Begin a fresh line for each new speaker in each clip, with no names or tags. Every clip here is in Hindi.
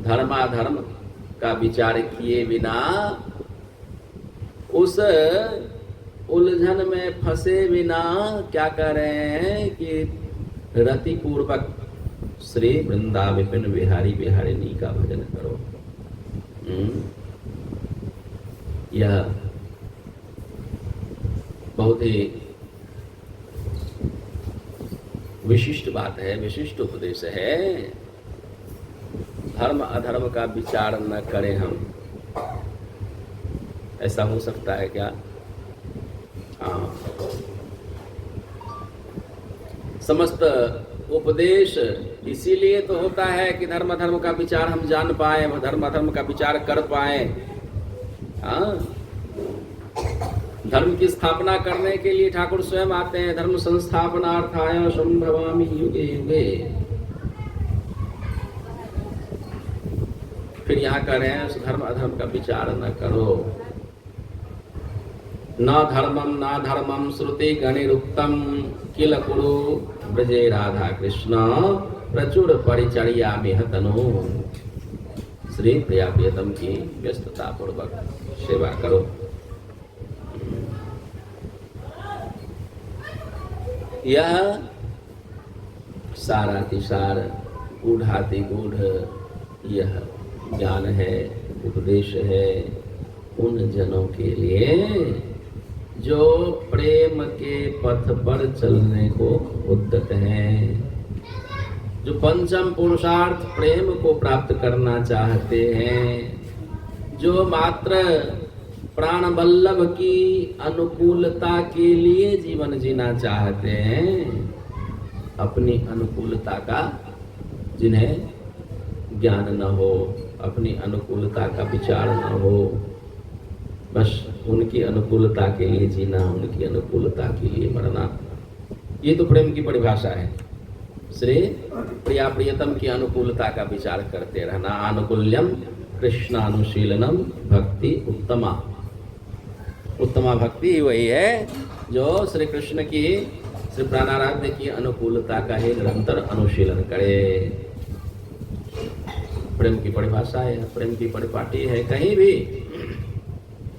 धर्माधर्म का विचार किए बिना उस उलझन में फंसे बिना क्या कर रहे हैं कि रति पूर्वक श्री वृंदा विपिन बिहारी बिहारिणी का भजन करो। यह बहुत ही विशिष्ट बात है, विशिष्ट उपदेश है। धर्म अधर्म का विचार न करें हम, ऐसा हो सकता है क्या? हाँ, समस्त उपदेश इसीलिए तो होता है कि धर्म अधर्म का विचार हम जान पाए, धर्म अधर्म का विचार कर पाए। हाँ, धर्म की स्थापना करने के लिए ठाकुर स्वयं आते हैं। धर्म संस्थापनार्थाय संभवामि युगे युगे। फिर यहाँ कह रहे हैं धर्म अधर्म का विचार न करो। न धर्मम श्रुति गणिरुक्तम किल कुरु ब्रजे राधा कृष्ण प्रचुर परिचर्यामिह तनु। श्री प्रिया प्रियतम की व्यस्तता पूर्वक सेवा करो। यह सारातिसार गूढ़ातिगूढ़ यह ज्ञान है, उपदेश है उन जनों के लिए जो प्रेम के पथ पर चलने को उद्यत हैं, जो पंचम पुरुषार्थ प्रेम को प्राप्त करना चाहते हैं, जो मात्र प्राण वल्लभ की अनुकूलता के लिए जीवन जीना चाहते हैं, अपनी अनुकूलता का जिन्हें ज्ञान न हो, अपनी अनुकूलता का विचार न हो, बस उनकी अनुकूलता के लिए जीना, उनकी अनुकूलता के लिए मरना, ये तो प्रेम की परिभाषा है। श्री प्रिया प्रियतम की अनुकूलता का विचार करते रहना। आनुकूल्यम कृष्णानुशीलनम भक्ति उत्तमा। उत्तमा भक्ति वही है जो श्री कृष्ण की, श्री प्राणाराध्य की अनुकूलता का ही निरंतर अनुशीलन करे। प्रेम की परिभाषा है, प्रेम की परिपाटी है। कहीं भी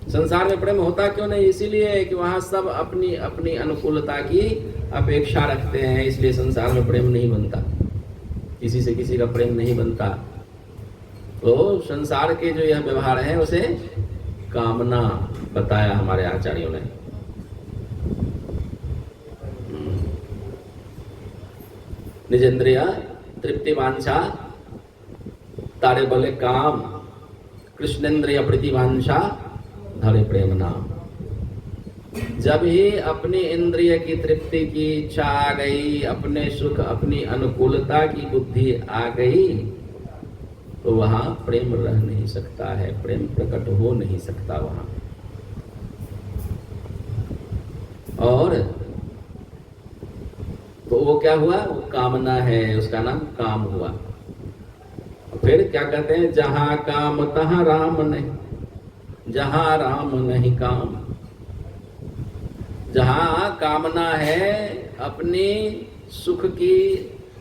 संसार में प्रेम होता क्यों नहीं? इसीलिए कि वहां सब अपनी अपनी अनुकूलता की अपेक्षा रखते हैं, इसलिए संसार में प्रेम नहीं बनता, किसी से किसी का प्रेम नहीं बनता। तो संसार के जो यह व्यवहार है उसे कामना बताया हमारे आचार्यों ने। निजेंद्रिय तृप्ति वांछा तारे बोले काम, कृष्णेंद्रिय प्रीति वांछा धरे प्रेम नाम। जब ही अपनी इंद्रिय की तृप्ति की इच्छा आ गई, अपने सुख अपनी अनुकूलता की बुद्धि आ गई, तो वहां प्रेम रह नहीं सकता है, प्रेम प्रकट हो नहीं सकता वहां। और तो वो क्या हुआ? वो कामना है, उसका नाम काम हुआ। फिर क्या कहते हैं? जहां काम तहां राम नहीं, जहां राम नहीं काम। जहां कामना है, अपनी सुख की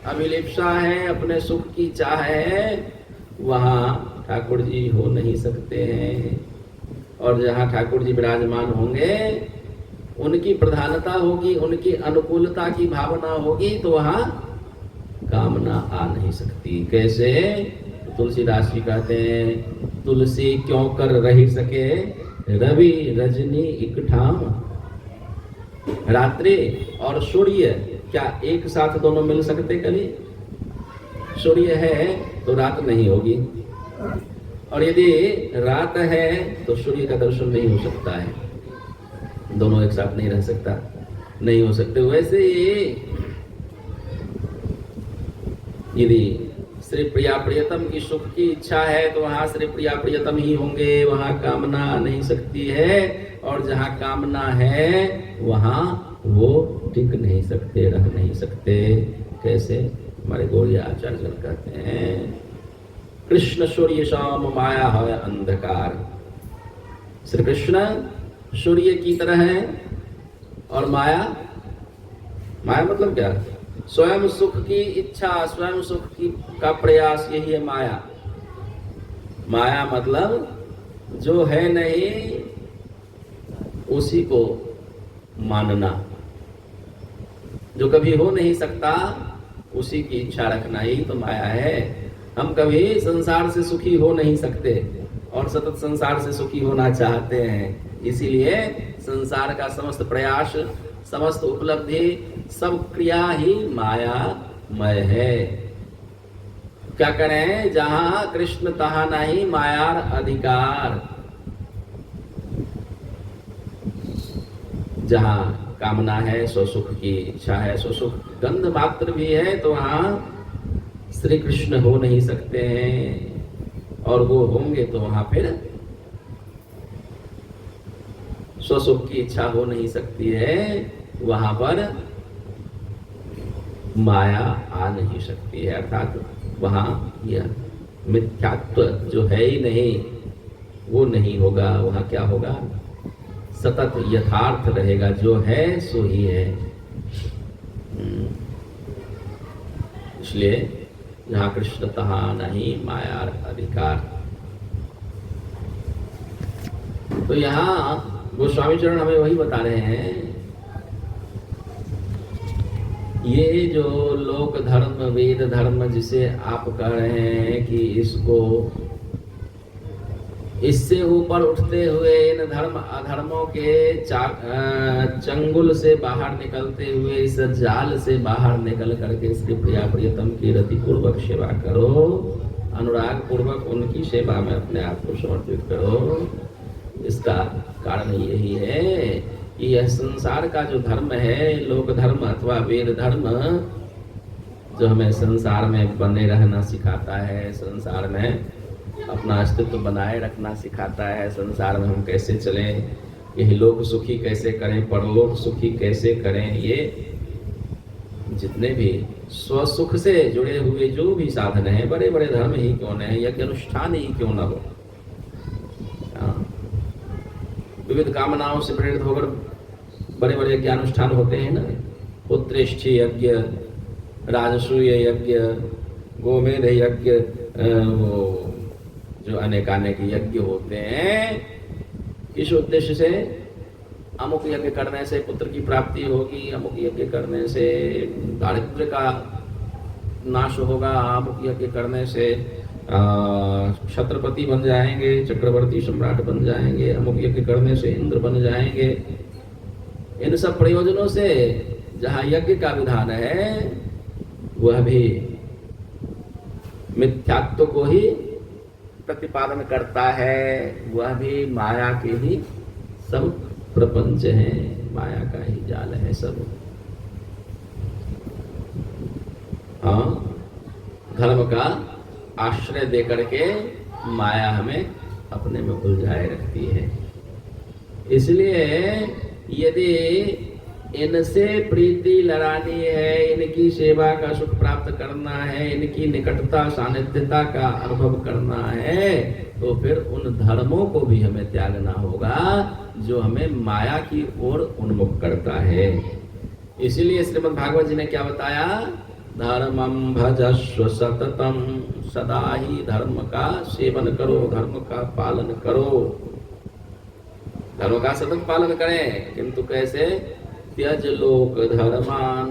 अभिलिप्सा है, अपने सुख की चाह है, वहां ठाकुर जी हो नहीं सकते हैं। और जहां ठाकुर जी विराजमान होंगे, उनकी प्रधानता होगी, उनकी अनुकूलता की भावना होगी, तो वहां कामना आ नहीं सकती। कैसे? तुलसीदास जी कहते हैं, तुलसी क्यों कर रही सके रवि रजनी इकठाम। रात्रि और सूर्य क्या एक साथ दोनों मिल सकते? कभी सूर्य है तो रात नहीं होगी, और यदि रात है तो सूर्य का दर्शन नहीं हो सकता है। दोनों एक साथ नहीं रह सकता, नहीं हो सकते। वैसे यदि श्री प्रिया प्रियतम की सुख की इच्छा है तो वहां श्री प्रिया प्रियतम ही होंगे, वहां कामना नहीं सकती है। और जहां कामना है वहां वो टिक नहीं सकते, रह नहीं सकते। कैसे? हमारे गौड़िया आचार्य कहते हैं, कृष्ण सूर्य शाम माया है अंधकार। श्री कृष्ण सूर्य की तरह है, और माया, माया मतलब क्या? स्वयं सुख की इच्छा, स्वयं सुख की का प्रयास, यही है माया। माया मतलब जो है नहीं उसी को मानना, जो कभी हो नहीं सकता उसी की इच्छा रखना, ही तो माया है। हम कभी संसार से सुखी हो नहीं सकते और सतत संसार से सुखी होना चाहते हैं, इसीलिए संसार का समस्त प्रयास, समस्त उपलब्धि, सब क्रिया ही मायामय है। क्या करें, जहां कृष्ण तहां नहीं मायार अधिकार। जहां कामना है, सो सुख की इच्छा है, सो सुख गंध मात्र भी है, तो वहां श्री कृष्ण हो नहीं सकते हैं, और वो होंगे तो वहां फिर स्वसुख की इच्छा हो नहीं सकती है, वहां पर माया आ नहीं सकती है। अर्थात वहां यह मिथ्यात्व जो है ही नहीं वो नहीं होगा। वहां क्या होगा, सतत यथार्थ रहेगा, जो है सो ही है। इसलिए जहां कृष्ण तहां नहीं मायार अधिकार। तो यहाँ गोस्वामी चरण हमें वही बता रहे हैं, ये जो लोक धर्म, वेद धर्म जिसे आप कह रहे हैं कि इससे ऊपर उठते हुए इन धर्म अधर्मों के चंगुल से बाहर निकलते हुए, इस जाल से बाहर निकल करके श्री प्रिया प्रियतम की रति पूर्वक सेवा करो, अनुराग पूर्वक उनकी सेवा में अपने आप को समर्पित करो। इसका कारण यही है कि यह संसार का जो धर्म है, लोक धर्म अथवा वेद धर्म, जो हमें संसार में बने रहना सिखाता है, संसार में अपना अस्तित्व बनाए रखना सिखाता है, संसार में हम कैसे चलें, यही लोग सुखी कैसे करें, परलोक सुखी कैसे करें, ये जितने भी स्वसुख से जुड़े हुए जो भी साधन हैं, बड़े बड़े धर्म ही क्यों न है, यज्ञ अनुष्ठान ही क्यों न हो, विविध कामनाओं से प्रेरित होकर बड़े बड़े यज्ञ अनुष्ठान होते हैं ना, पुत्रेष्ठी यज्ञ, राजसूय यज्ञ, गोमेध यज्ञ, जो अनेकानेक यज्ञ होते हैं, किस उद्देश्य से, अमुक यज्ञ करने से पुत्र की प्राप्ति होगी, अमुक यज्ञ करने से दारिद्र्य का नाश होगा, अमुक यज्ञ करने से छत्रपति बन जाएंगे, चक्रवर्ती सम्राट बन जाएंगे, अमुक यज्ञ करने से इंद्र बन जाएंगे। इन सब प्रयोजनों से जहाँ यज्ञ का विधान है वह भी मिथ्यात्व को ही प्रतिपादन करता है, वह भी माया के ही सब प्रपंच है, माया का ही जाल है सब। हाँ, धर्म का आश्रय दे करके माया हमें अपने में उलझाए रखती है। इसलिए यदि इनसे प्रीति लड़ानी है, इनकी सेवा का सुख प्राप्त करना है, इनकी निकटता सानिध्यता का अनुभव करना है, तो फिर उन धर्मों को भी हमें त्यागना होगा जो हमें माया की ओर उन्मुख करता है। इसीलिए श्रीमद् भागवत जी ने क्या बताया, धर्मं भजस्व सततम, सदा ही धर्म का सेवन करो, धर्म का पालन करो, धर्म का सतत पालन करें, किंतु कैसे, त्यज लोक धर्मान,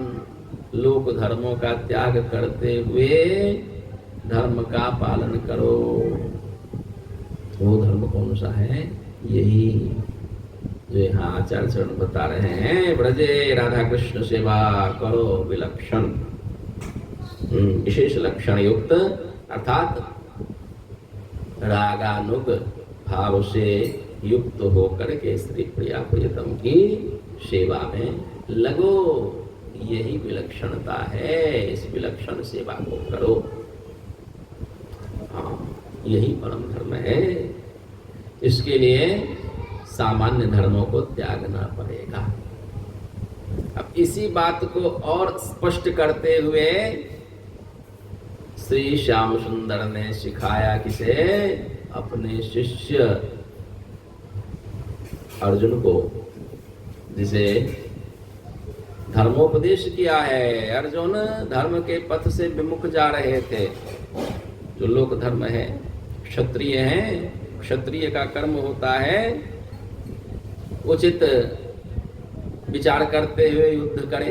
लोक धर्मों का त्याग करते हुए धर्म का पालन करो। वो धर्म कौन सा है, यही जो यहाँ आचार्य चरण बता रहे हैं, ब्रजे राधा कृष्ण सेवा करो विलक्षण, विशेष लक्षण युक्त, अर्थात रागानुग भाव से युक्त होकर के श्री प्रिया प्रियतम की सेवा में लगो, यही विलक्षणता है, इस विलक्षण सेवा को करो। हाँ, यही परम धर्म है। इसके लिए सामान्य धर्मों को त्यागना पड़ेगा। अब इसी बात को और स्पष्ट करते हुए श्री श्याम सुंदर ने सिखाया किसे, अपने शिष्य अर्जुन को, जिसे धर्मोपदेश किया है। अर्जुन धर्म के पथ से विमुख जा रहे थे, जो लोक धर्म है, क्षत्रिय हैं, क्षत्रिय का कर्म होता है उचित विचार करते हुए युद्ध करे,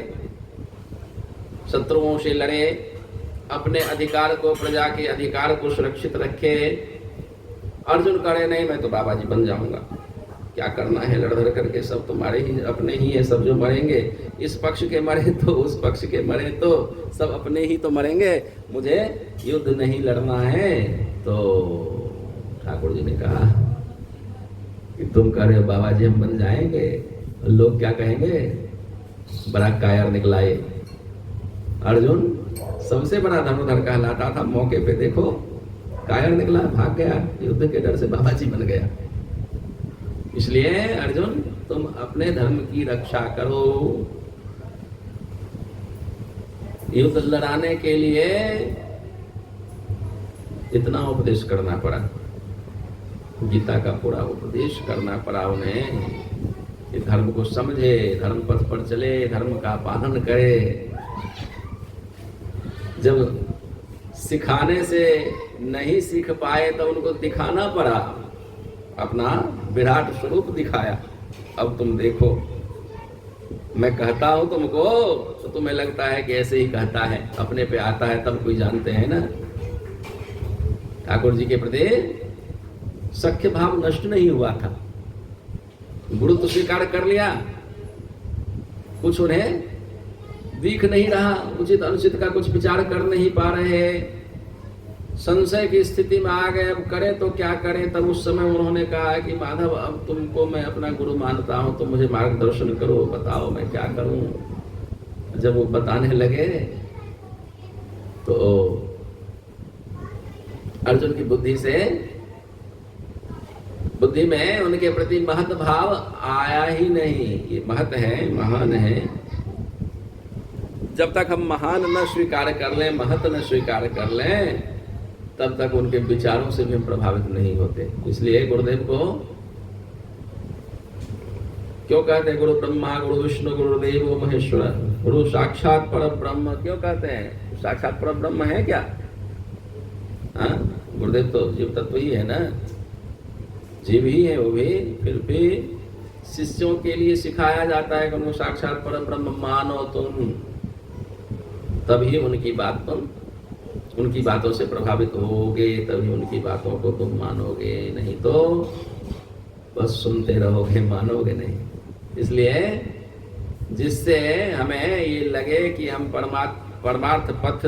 शत्रुओं से लड़े, अपने अधिकार को, प्रजा के अधिकार को सुरक्षित रखे। अर्जुन करे नहीं, मैं तो बाबा जी बन जाऊंगा, क्या करना है लड़ धड़ करके, सब तुम्हारे ही अपने ही है, सब जो मरेंगे, इस पक्ष के मरे तो उस पक्ष के मरे तो सब अपने ही तो मरेंगे, मुझे युद्ध नहीं लड़ना है। तो ठाकुर जी ने कहा कि तुम कह रहे हो बाबा जी हम बन जाएंगे, लोग क्या कहेंगे, बड़ा कायर निकला ये अर्जुन, सबसे बड़ा धनुर्धर कहलाता था, मौके पे देखो कायर निकला, भाग गया, युद्ध के डर से बाबा जी बन गया। इसलिए अर्जुन तुम अपने धर्म की रक्षा करो। युद्ध लड़ाने के लिए इतना उपदेश करना पड़ा, गीता का पूरा उपदेश करना पड़ा उन्हें कि धर्म को समझे, धर्म पथ पर चले, धर्म का पालन करे। जब सिखाने से नहीं सीख पाए तो उनको दिखाना पड़ा, अपना विराट स्वरूप दिखाया। अब तुम देखो, मैं कहता हूं तुमको तो तुम्हें लगता है कि ऐसे ही कहता है, अपने पे आता है तब कोई जानते हैं ना। ठाकुर जी के प्रति सख्य भाव नष्ट नहीं हुआ था, गुरु तो स्वीकार कर लिया, कुछ उन्हें दिख नहीं रहा, उचित अनुचित का कुछ विचार कर नहीं पा रहे, संशय की स्थिति में आ गए, अब करें तो क्या करें। तब उस समय उन्होंने कहा कि माधव अब तुमको मैं अपना गुरु मानता हूं, तो मुझे मार्गदर्शन करो, बताओ मैं क्या करूं। जब वो बताने लगे तो अर्जुन की बुद्धि में उनके प्रति महत भाव आया ही नहीं। ये महत है, महान है, जब तक हम महान न स्वीकार कर लें, महत न स्वीकार कर लें, तब तक उनके विचारों से भी हम प्रभावित नहीं होते। इसलिए गुरुदेव को क्यों कहते हैं गुरु ब्रह्मा गुरु विष्णु गुरुदेव महेश्वर, गुरु साक्षात पर ब्रह्म क्यों कहते हैं? साक्षात पर ब्रह्म है क्या? हाँ, गुरुदेव तो जीव तत्व ही है ना, जीव ही है वो भी, फिर भी शिष्यों के लिए सिखाया जाता है कि उनको साक्षात पर ब्रह्म मानो तुम, तभी उनकी बातों से प्रभावित होगे, तभी उनकी बातों को तुम मानोगे, नहीं तो बस सुनते रहोगे, मानोगे नहीं। इसलिए जिससे हमें ये लगे कि हम परमार्थ पथ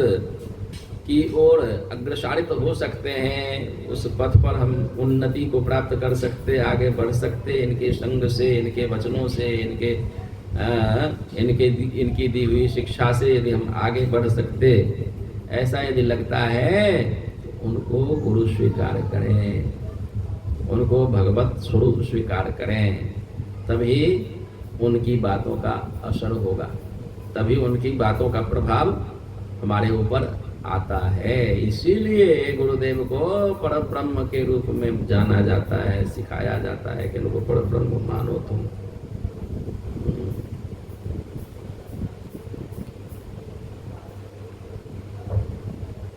की ओर अग्रसरित हो सकते हैं, उस पथ पर हम उन्नति को प्राप्त कर सकते, आगे बढ़ सकते, इनके संग से, इनके वचनों से, इनकी दी हुई शिक्षा से यदि हम आगे बढ़ सकते, ऐसा यदि लगता है तो उनको गुरु स्वीकार करें, उनको भगवत स्वरूप स्वीकार करें, तभी उनकी बातों का असर होगा, तभी उनकी बातों का प्रभाव हमारे ऊपर आता है। इसीलिए गुरुदेव को परब्रह्म के रूप में जाना जाता है, सिखाया जाता है कि उनको परब्रह्म मानो तुम।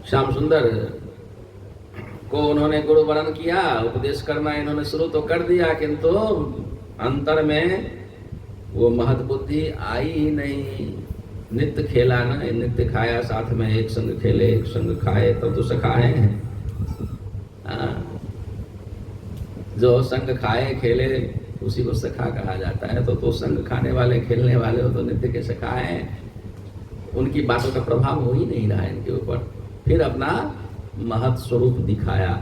श्याम सुंदर को उन्होंने गुरु वरण किया, उपदेश करना इन्होंने शुरू तो कर दिया, किंतु अंतर में वो महत बुद्धि आई ही नहीं। नित्य खेला ना, नित्य खाया, साथ में एक संग खेले, एक संग खाए, तब तो सखाए हैं। जो संग खाए खेले उसी को सखा कहा जाता है। तो संग खाने वाले, खेलने वाले हो तो नित्य के सखाए हैं, उनकी बातों का प्रभाव हो ही नहीं रहा है इनके ऊपर। फिर अपना महत स्वरूप दिखाया,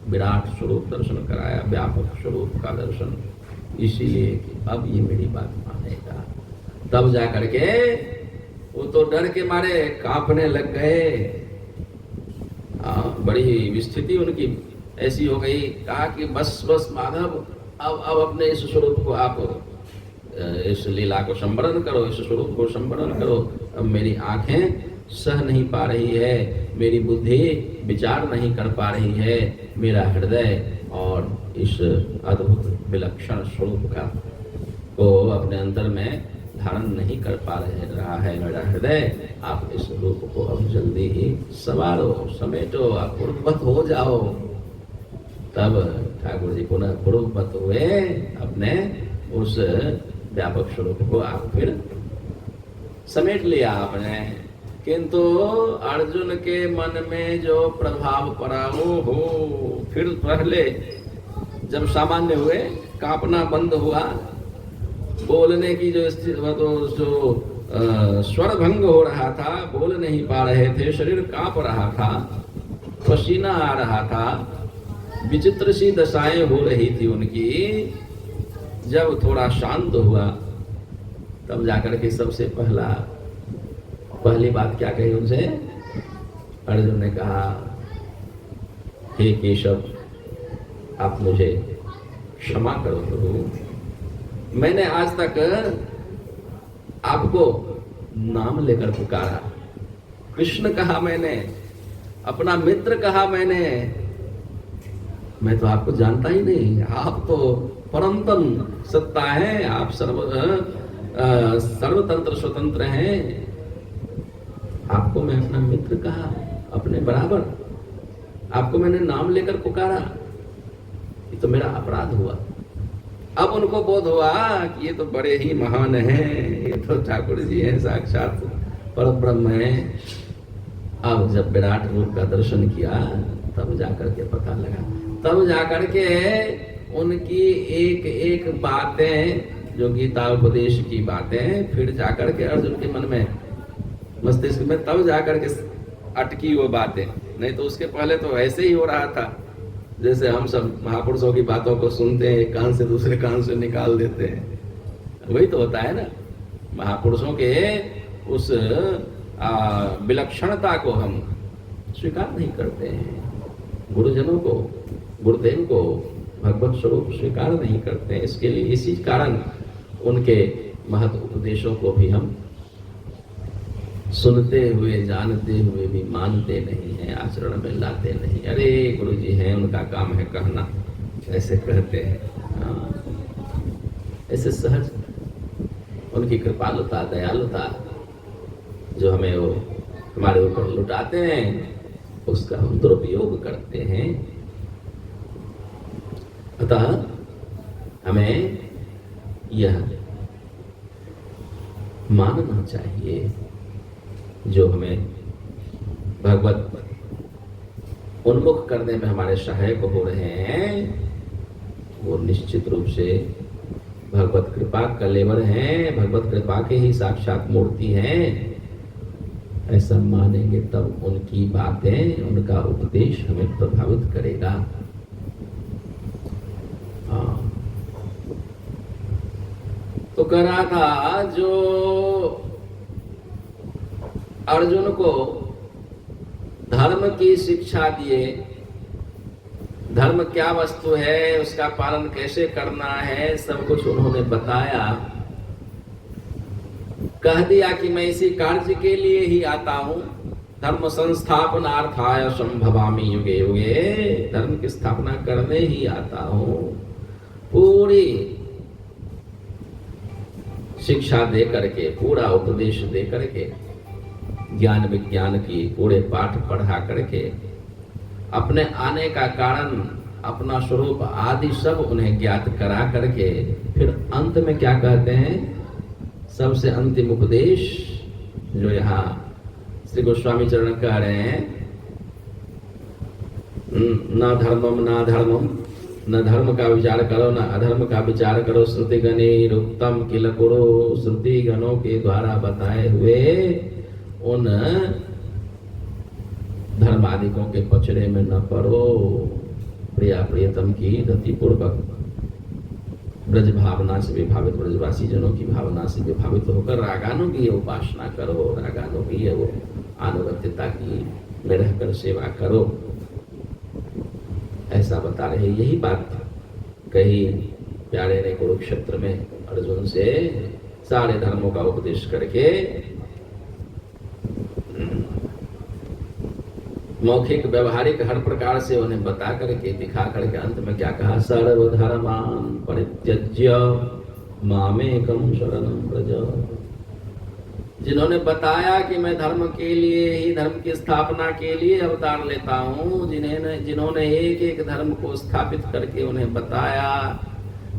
विराट स्वरूप दर्शन कराया, व्यापक स्वरूप का दर्शन, इसीलिए कि अब ये मेरी बात मानेगा। तब जा करके वो तो डर के मारे कांपने लग गए। बड़ी स्थिति उनकी ऐसी हो गई, कहा कि बस माधव, अब अपने इस स्वरूप को आप, इस लीला को संवरण करो, इस स्वरूप को संवरण करो। अब मेरी आंखें सह नहीं पा रही है, मेरी बुद्धि विचार नहीं कर पा रही है, मेरा हृदय और इस अद्भुत विलक्षण स्वरूप का को अपने अंदर में धारण नहीं कर पा रहा है मेरा हृदय। आप इस रूप को अब जल्दी ही संवारो, समेटो, आप उन्मत्त हो जाओ। तब ठाकुर जी पुनः पूर्ववत हुए, अपने उस व्यापक स्वरूप को आप फिर समेट लिया आपने। किंतु अर्जुन के मन में जो प्रभाव पड़ा वो हो, फिर पहले जब सामान्य हुए, कांपना बंद हुआ, बोलने की जो स्थिति, तो जो स्वर भंग हो रहा था, बोल नहीं पा रहे थे, शरीर कांप रहा था, पसीना आ रहा था, विचित्र सी दशाएं हो रही थी उनकी। जब थोड़ा शांत हुआ तब जाकर के सबसे पहली बात क्या कही उनसे? अर्जुन ने कहा, हे केशव, आप मुझे क्षमा करो प्रभु, मैंने आज तक आपको नाम लेकर पुकारा, कृष्ण कहा मैंने, अपना मित्र कहा मैंने, मैं तो आपको जानता ही नहीं, आप तो परमतम सत्ता है, आप सर्वतंत्र स्वतंत्र हैं, आपको मैं अपना मित्र कहा, अपने बराबर, आपको मैंने नाम लेकर पुकारा, ये तो मेरा अपराध हुआ। अब उनको बोध हुआ कि ये तो बड़े ही महान हैं, ये तो ठाकुर जी हैं, साक्षात परब्रह्म हैं। अब जब विराट रूप का दर्शन किया तब जाकर के पता लगा, तब जाकर के उनकी एक एक बातें, जो गीता उपदेश की बातें, फिर जाकर के अर्जुन के मन में, मस्तिष्क में, तब जाकर के अटकी वो बातें। नहीं तो उसके पहले तो ऐसे ही हो रहा था, जैसे हम सब महापुरुषों की बातों को सुनते हैं, एक कान से दूसरे कान से निकाल देते हैं, वही तो होता है ना। महापुरुषों के उस विलक्षणता को हम स्वीकार नहीं करते हैं, गुरुजनों को, गुरुदेव को भगवत स्वरूप स्वीकार नहीं करते हैं। इसके लिए इसी कारण उनके महत् उपदेशों को भी हम सुनते हुए, जानते हुए भी मानते नहीं हैं, आचरण में लाते नहीं। अरे गुरु जी हैं, उनका काम है कहना, ऐसे कहते हैं। ऐसे सहज उनकी कृपालुता, दयालुता जो हमें वो हमारे ऊपर लुटाते हैं, उसका हम दुरुपयोग करते हैं। अतः हमें यह मानना चाहिए, जो हमें भगवत उन्मुख करने में हमारे सहायक हो रहे हैं, वो निश्चित रूप से भगवत कृपा कलेवर हैं, भगवत कृपा के ही साक्षात मूर्ति हैं। ऐसा मानेंगे तब उनकी बातें, उनका उपदेश हमें प्रभावित करेगा। हाँ, तो कह रहा था, जो अर्जुन को धर्म की शिक्षा दिए, धर्म क्या वस्तु है, उसका पालन कैसे करना है, सब कुछ उन्होंने बताया। कह दिया कि मैं इसी कार्य के लिए ही आता हूं, धर्म संस्थापनार्थाय संभवामि युगे युगे, धर्म की स्थापना करने ही आता हूं। पूरी शिक्षा दे करके, पूरा उपदेश दे करके, ज्ञान विज्ञान की पूरे पाठ पढ़ा करके, अपने आने का कारण, अपना स्वरूप आदि सब उन्हें ज्ञात करा करके, फिर अंत में क्या कहते हैं? सबसे अंतिम उपदेश जो यहाँ श्री गोस्वामी चरण कह रहे हैं, न धर्मम न धर्मम, न धर्म का विचार करो, न अधर्म का विचार करो, श्रुति गणेरुक्तम किल कुरु, श्रुति गणों के द्वारा बताए हुए उन धर्मादिकों के पचड़े में न पड़ो। प्रिया प्रियतम की रति पूर्वक ब्रज भावना से विभावित, ब्रजवासी जनों की भावना से विभावित होकर रागानों की उपासना करो, रागानों की वो अनुगत्यता की में रहकर सेवा करो, ऐसा बता रहे। यही बात कही प्यारे ने कुरुक्षेत्र में अर्जुन से, सारे धर्मों का उपदेश करके, मौखिक व्यवहारिक हर प्रकार से उन्हें बता करके, दिखा करके, अंत में क्या कहा? सर्वधर्मान् परित्यज्य मामेकं शरणं व्रज। जिन्होंने बताया कि मैं धर्म के लिए ही, धर्म की स्थापना के लिए अवतार लेता हूँ, जिन्होंने एक एक धर्म को स्थापित करके उन्हें बताया,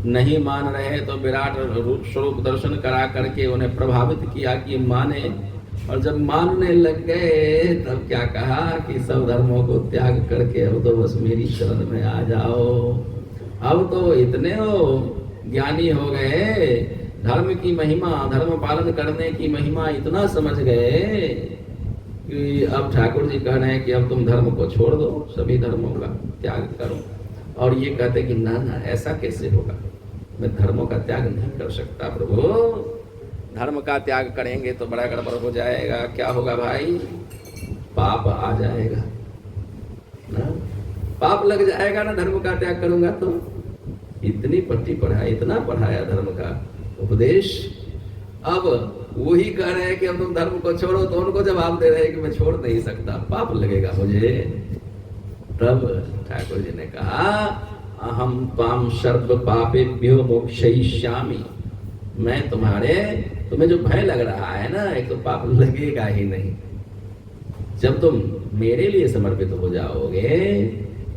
नहीं मान रहे तो विराट रूप स्वरूप दर्शन करा करके उन्हें प्रभावित किया कि माने, और जब मानने लग गए तब क्या कहा कि सब धर्मों को त्याग करके अब तो बस मेरी शरण में आ जाओ। अब तो इतने हो ज्ञानी हो गए, धर्म की महिमा, धर्म पालन करने की महिमा इतना समझ गए कि अब ठाकुर जी कह रहे हैं कि अब तुम धर्म को छोड़ दो, सभी धर्मों का त्याग करो। और ये कहते कि ना ना, ऐसा कैसे होगा, मैं धर्मों का त्याग नहीं कर सकता प्रभु। धर्म का त्याग करेंगे तो बड़ा गड़बड़ हो जाएगा। क्या होगा भाई? पाप आ जाएगा ना, पाप लग जाएगा ना, धर्म का त्याग करूंगा तो। इतनी पट्टी पढ़ाया, इतना पढ़ाया धर्म का उपदेश, अब वही कह रहे हैं कि अब तुम धर्म को छोड़ो, तो उनको जवाब दे रहे हैं कि मैं छोड़ नहीं सकता, पाप लगेगा मुझे। तब ठाकुर जी ने कहा अहम त्वाम सर्व पापेभ्यो मोक्षयिष्यामि, मैं तुम्हें जो भय लग रहा है ना, एक तो पाप लगेगा ही नहीं। जब तुम मेरे लिए समर्पित हो जाओगे,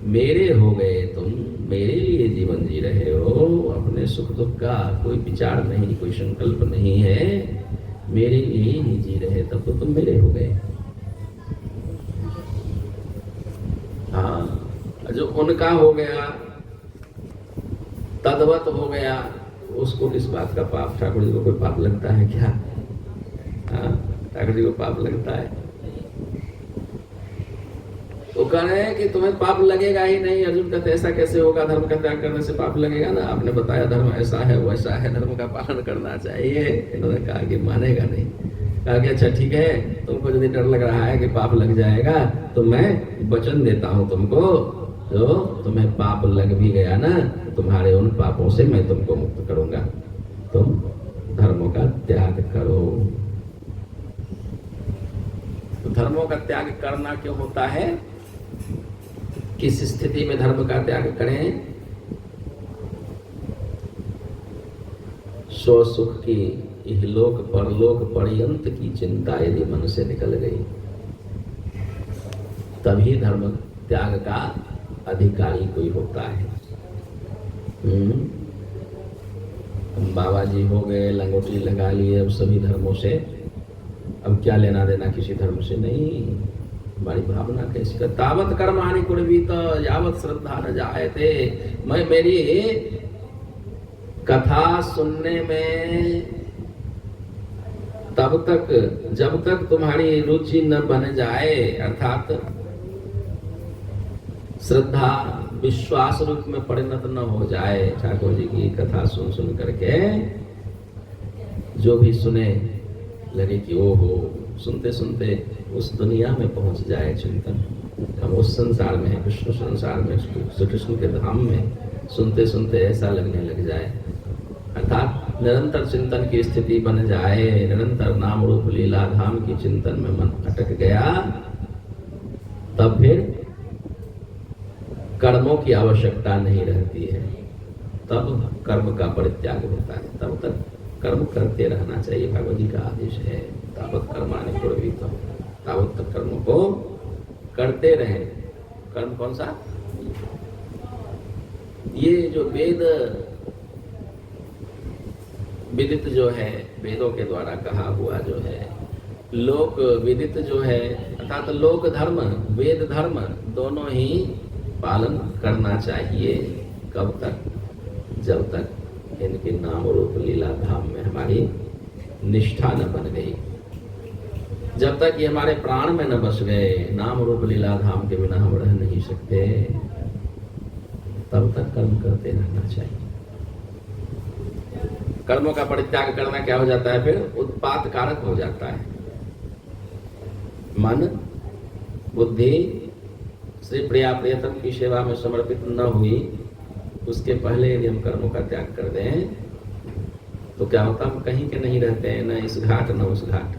मेरे हो गए तुम, मेरे लिए जीवन जी रहे हो, अपने सुख दुख का कोई विचार नहीं, कोई संकल्प नहीं है, मेरे लिए ही जी रहे, तब तो तुम मेरे हो गए। हाँ, जो उनका हो गया, तद्वत हो गया, उसको किस बात का पाप? ठाकुर जी को कोई पाप लगता है क्या? हाँ, ठाकुर जी को पाप लगता है? तो कह रहे हैं कि तुम्हें पाप लगेगा ही नहीं। अर्जुन कहते ऐसा कैसे होगा, धर्म का त्याग करने से पाप लगेगा ना? आपने बताया धर्म ऐसा है वैसा है, धर्म का पालन करना चाहिए। इन्होंने कहा कि मानेगा नहीं। कहा कि अच्छा ठीक है, तुमको यदि डर लग रहा है कि पाप लग जाएगा तो मैं वचन देता हूँ तुमको, जो तुम्हें पाप लग भी गया ना, तुम्हारे उन पापों से मैं तुमको मुक्त करूंगा, तुम धर्मों का त्याग करो। तो धर्मों का त्याग करना क्यों होता है? किस स्थिति में धर्म का त्याग करें? स्व सुख की इहलोक परलोक पर्यंत की चिंता यदि मन से निकल गई, तभी धर्म त्याग का अधिकारी कोई होता है। बाबा जी हो गए, लंगोटी लगा लिए, अब सभी धर्मों से अब क्या लेना देना, किसी धर्म से नहीं। हमारी भावना कैसी का? तावत कर्माणि कुर्वीत यावत श्रद्धा न जायते। मैं मेरी कथा सुनने में तब तक, जब तक तुम्हारी रुचि न बन जाए, अर्थात श्रद्धा विश्वास रूप में परिणत न हो जाए, ठाकुर जी की कथा सुन सुन करके जो भी सुने लगे कि ओ हो, सुनते सुनते उस दुनिया में पहुंच जाए चिंतन, हम उस संसार में हैं, विष्णु संसार में, श्री कृष्ण के धाम में, सुनते सुनते ऐसा लगने लग जाए, अर्थात निरंतर चिंतन की स्थिति बन जाए, निरंतर नाम रूप लीला धाम की चिंतन में मन अटक गया, तब फिर कर्मों की आवश्यकता नहीं रहती है, तब कर्म का परित्याग होता है। तब तक कर्म करते रहना चाहिए, भगवत जी का आदेश है, तावत कर्माणि कुर्वीत, तावत तक कर्मों को करते रहे। कर्म कौन सा? ये जो वेद विदित जो है, वेदों के द्वारा कहा हुआ जो है, लोक विदित जो है, अर्थात लोक धर्म वेद धर्म दोनों ही पालन करना चाहिए। कब तक? जब तक इनके नाम रूप लीला धाम में हमारी निष्ठा न बन गई, जब तक ये हमारे प्राण में न बस गए, नाम रूप लीला धाम के बिना हम रह नहीं सकते, तब तक कर्म करते रहना चाहिए। कर्मों का परित्याग करना क्या हो जाता है? फिर उत्पात कारक हो जाता है। मन बुद्धि श्री प्रिया प्रियतम की सेवा में समर्पित न हुई, उसके पहले यदि हम कर्मों का त्याग कर दें तो क्या होता? हम कहीं के नहीं रहते हैं, न इस घाट न उस घाट,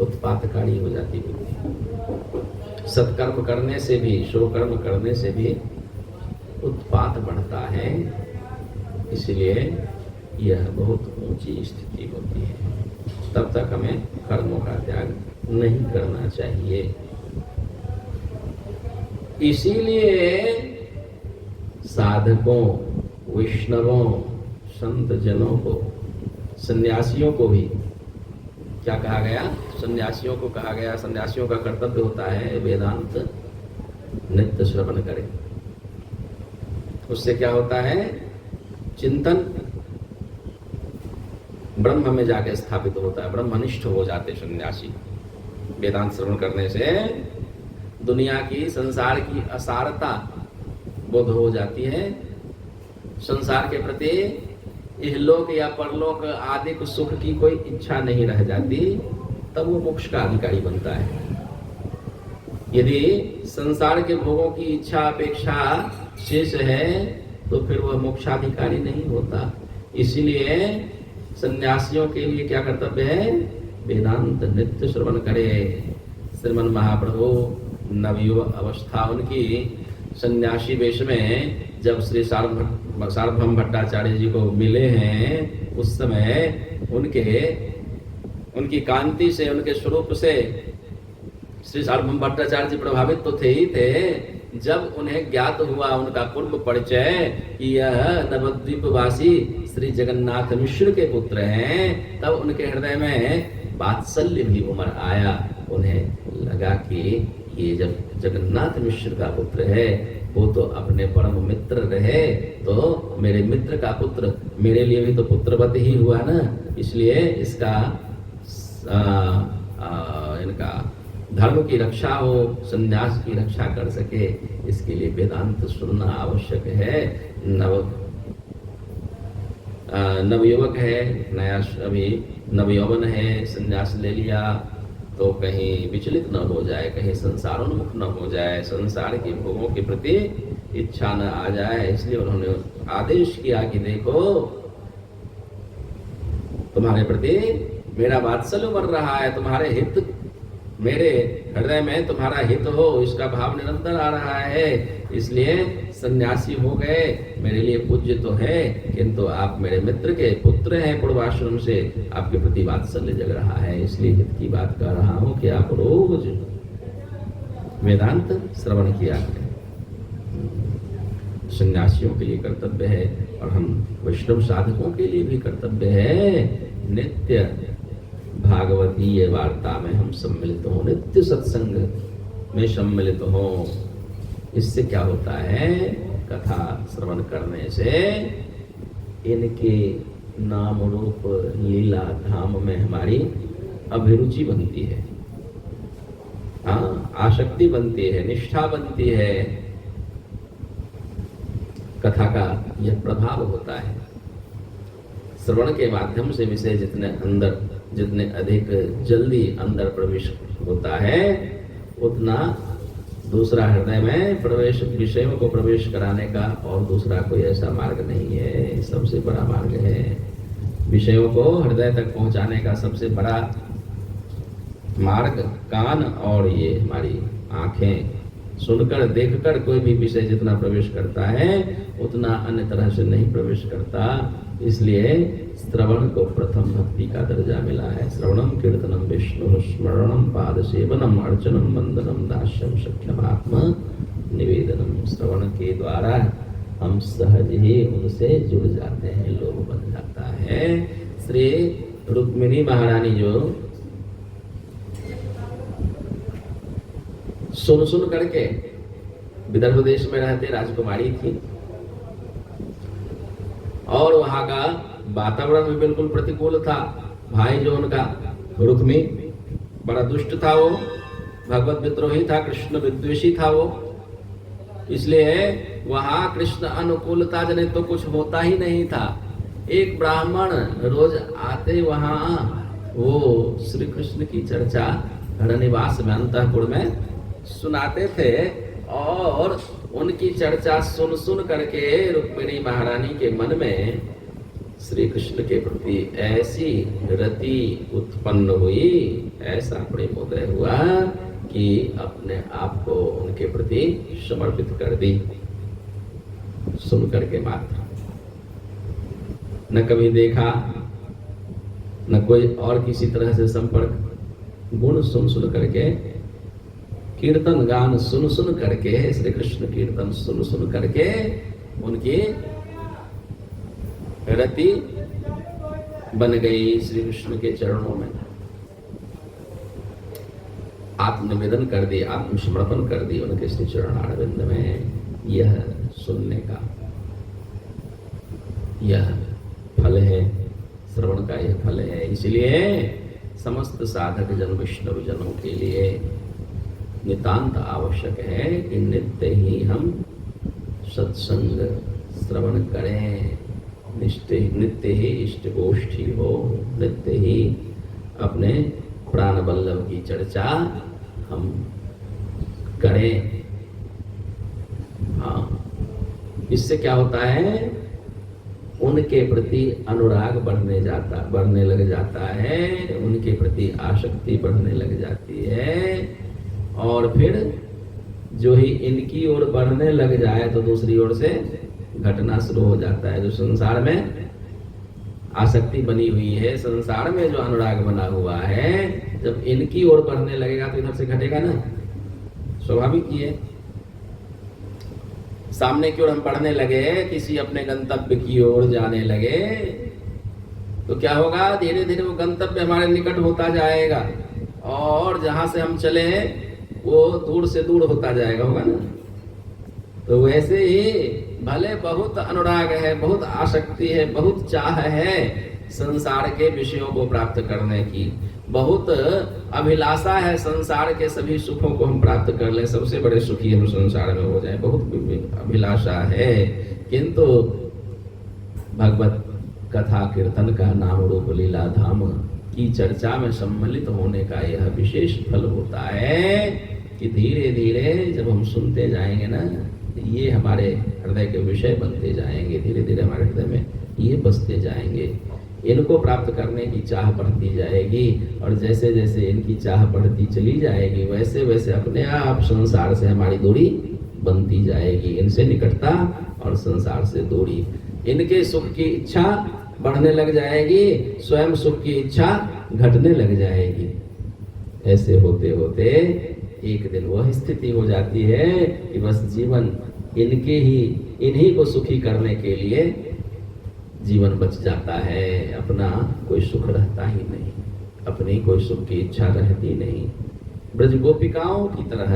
उत्पातकारी हो जाती बुद्धि। सत्कर्म करने से भी, शुभ कर्म करने से भी उत्पात बढ़ता है। इसलिए यह बहुत ऊंची स्थिति होती है। तब तक हमें कर्मों का त्याग नहीं करना चाहिए। इसीलिए साधकों, वैष्णवों, संत जनों को, सन्यासियों को भी क्या कहा गया? सन्यासियों को कहा गया, सन्यासियों का कर्तव्य होता है वेदांत नित्य श्रवण करें। उससे क्या होता है? चिंतन ब्रह्म में जाके स्थापित होता है, ब्रह्मनिष्ठ हो जाते सन्यासी। वेदांत श्रवण करने से दुनिया की, संसार की असारता बोध हो जाती है। संसार के प्रति इहलोक या परलोक आदि सुख की कोई इच्छा नहीं रह जाती, तब वो मोक्ष का अधिकारी बनता है। यदि संसार के भोगों की इच्छा अपेक्षा शेष है तो फिर वह मोक्षाधिकारी नहीं होता। इसीलिए सन्यासियों के लिए क्या कर्तव्य है? वेदांत नित्य श्रवण करे। श्रीमन महाप्रभु नवयुवक अवस्था उनकी सन्यासी वेश में जब श्री सार्वभौम भट्टाचार्य जी को मिले हैं, उस समय उनकी कांति से, उनके स्वरूप से श्री सार्वभौम भट्टाचार्य जी प्रभावित तो थे ही थे। जब उन्हें ज्ञात हुआ उनका पूर्व परिचय कि यह नवद्वीपवासी श्री जगन्नाथ मिश्र के पुत्र हैं, तब उनके हृदय में वात्सल्य भी उमड़ आया। उन्हें लगा कि ये जब जगन्नाथ मिश्र का पुत्र है, वो तो अपने परम मित्र रहे, तो मेरे मित्र का पुत्र मेरे लिए भी तो पुत्रवत ही हुआ ना। इसलिए इसका इनका धर्म की रक्षा हो, संन्यास की रक्षा कर सके, इसके लिए वेदांत सुनना आवश्यक है। नवयुवक है, नया अभी नवयौवन है, संन्यास ले लिया तो कहीं विचलित न हो जाए, कहीं संसारोन्मुख न हो जाए, संसार के भोगों के प्रति इच्छा न आ जाए। इसलिए उन्होंने आदेश किया कि देखो, तुम्हारे प्रति मेरा वात्सल्य बढ़ रहा है, तुम्हारे हित, मेरे हृदय में तुम्हारा हित हो, इसका भाव निरंतर आ रहा है। इसलिए सन्यासी हो गए, मेरे लिए पूज्य तो है, किंतु आप मेरे मित्र के पुत्र हैं, पूर्वाश्रम से आपके प्रति वात्सल्य जग रहा है। इसलिए हित की बात कर रहा हूं कि आप रोज वेदांत श्रवण किया करें। सन्यासियों के लिए कर्तव्य है, और हम वैष्णव साधकों के लिए भी कर्तव्य है, नित्य भागवतीय वार्ता में हम सम्मिलित हों, नित्य सत्संग में सम्मिलित हों। इससे क्या होता है? कथा श्रवण करने से इनके नाम रूप लीला धाम में हमारी अभिरुचि बनती है, आसक्ति बनती है, निष्ठा बनती है। कथा का यह प्रभाव होता है। श्रवण के माध्यम से विषय जितने अधिक जल्दी अंदर प्रवेश होता है, उतना दूसरा हृदय में प्रवेश, विषयों को प्रवेश कराने का और दूसरा कोई ऐसा मार्ग नहीं है। सबसे बड़ा मार्ग है विषयों को हृदय तक पहुंचाने का। सबसे बड़ा मार्ग कान और ये हमारी आंखें, सुनकर देखकर कोई भी विषय जितना प्रवेश करता है उतना अन्य तरह से नहीं प्रवेश करता। इसलिए श्रवण को प्रथम भक्ति का दर्जा मिला है। श्रवणम कीर्तनम विष्णु स्मरणम पाद सेवनम अर्चनम वंदनम दास्यम सख्यम आत्मा निवेदनम। श्रवण के द्वारा हम सहज ही उनसे जुड़ जाते हैं, लोग बन जाता है। श्री रुक्मिणी महारानी जो सुन करके विदर्भ देश में रहते राजकुमारी थी, और वहां का वातावरण भी बिल्कुल प्रतिकूल था। भाई जो उनका रुक्मी बड़ा दुष्ट था, वो भगवत विद्रोही था, कृष्ण विद्वेषी था वो। इसलिए वहां कृष्ण अनुकूलता जने तो कुछ होता ही नहीं था। एक ब्राह्मण रोज आते वहां, वो श्री कृष्ण की चर्चा रणनिवास में अंतःपुर में सुनाते थे, और उनकी चर्चा सुन करके रुक्मिणी महारानी के मन में श्री कृष्ण के प्रति ऐसी रति उत्पन्न हुई, ऐसा प्रेमोदय हुआ कि अपने आप को उनके प्रति समर्पित कर दी। सुन करके मात्र न कभी देखा, न कोई और किसी तरह से संपर्क। गुण सुन सुन करके, कीर्तन गान सुन सुन करके, श्री कृष्ण कीर्तन सुन सुन करके उनकी रति बन गई श्री कृष्ण के चरणों में। आत्मनिवेदन कर दी, आत्मसमर्पण कर दी उनके श्री चरणारविंद में। यह सुनने का यह फल है, श्रवण का यह फल है। इसलिए समस्त साधक जन वैष्णव जनों के लिए नितांत आवश्यक है कि नित्य ही हम सत्संग श्रवण करें, नित्य ही इष्ट गोष्ठी हो, नित्य ही अपने प्राण वल्लभ की चर्चा हम करें। हाँ, इससे क्या होता है, उनके प्रति अनुराग बढ़ने लग जाता है, उनके प्रति आसक्ति बढ़ने लग जाती है। और फिर जो ही इनकी ओर बढ़ने लग जाए तो दूसरी ओर से घटना शुरू हो जाता है। जो संसार में आसक्ति बनी हुई है, संसार में जो अनुराग बना हुआ है, जब इनकी ओर बढ़ने लगेगा तो इधर से घटेगा ना, स्वाभाविक ही है। सामने की ओर हम बढ़ने लगे, किसी अपने गंतव्य की ओर जाने लगे, तो क्या होगा, धीरे धीरे वो गंतव्य हमारे निकट होता जाएगा और जहां से हम चले वो दूर से दूर होता जाएगा, होगा ना। तो वैसे ही भले बहुत अनुराग है, बहुत आसक्ति है, बहुत चाह है संसार के विषयों को प्राप्त करने की, बहुत अभिलाषा है संसार के सभी सुखों को हम प्राप्त कर लें, सबसे बड़े सुखी हम संसार में हो जाए, बहुत अभिलाषा है। किंतु भगवत कथा कीर्तन का नाम रूप लीला धाम की चर्चा में सम्मिलित होने का यह विशेष फल होता है कि धीरे धीरे जब हम सुनते जाएंगे ना, ये हमारे हृदय के विषय बनते जाएंगे, धीरे धीरे हमारे हृदय में ये बसते जाएंगे, इनको प्राप्त करने की चाह बढ़ती जाएगी। और जैसे जैसे इनकी चाह बढ़ती चली जाएगी, वैसे वैसे अपने आप संसार से हमारी दूरी बनती जाएगी, इनसे निकटता और संसार से दूरी। इनके सुख की इच्छा बढ़ने लग जाएगी, स्वयं सुख की इच्छा घटने लग जाएगी। ऐसे होते होते एक दिन वह स्थिति हो जाती है कि बस जीवन इन्हीं को सुखी करने के लिए जीवन बच जाता है, अपना कोई सुख रहता ही नहीं, अपनी कोई सुख की इच्छा रहती नहीं। ब्रज गोपिकाओं की तरह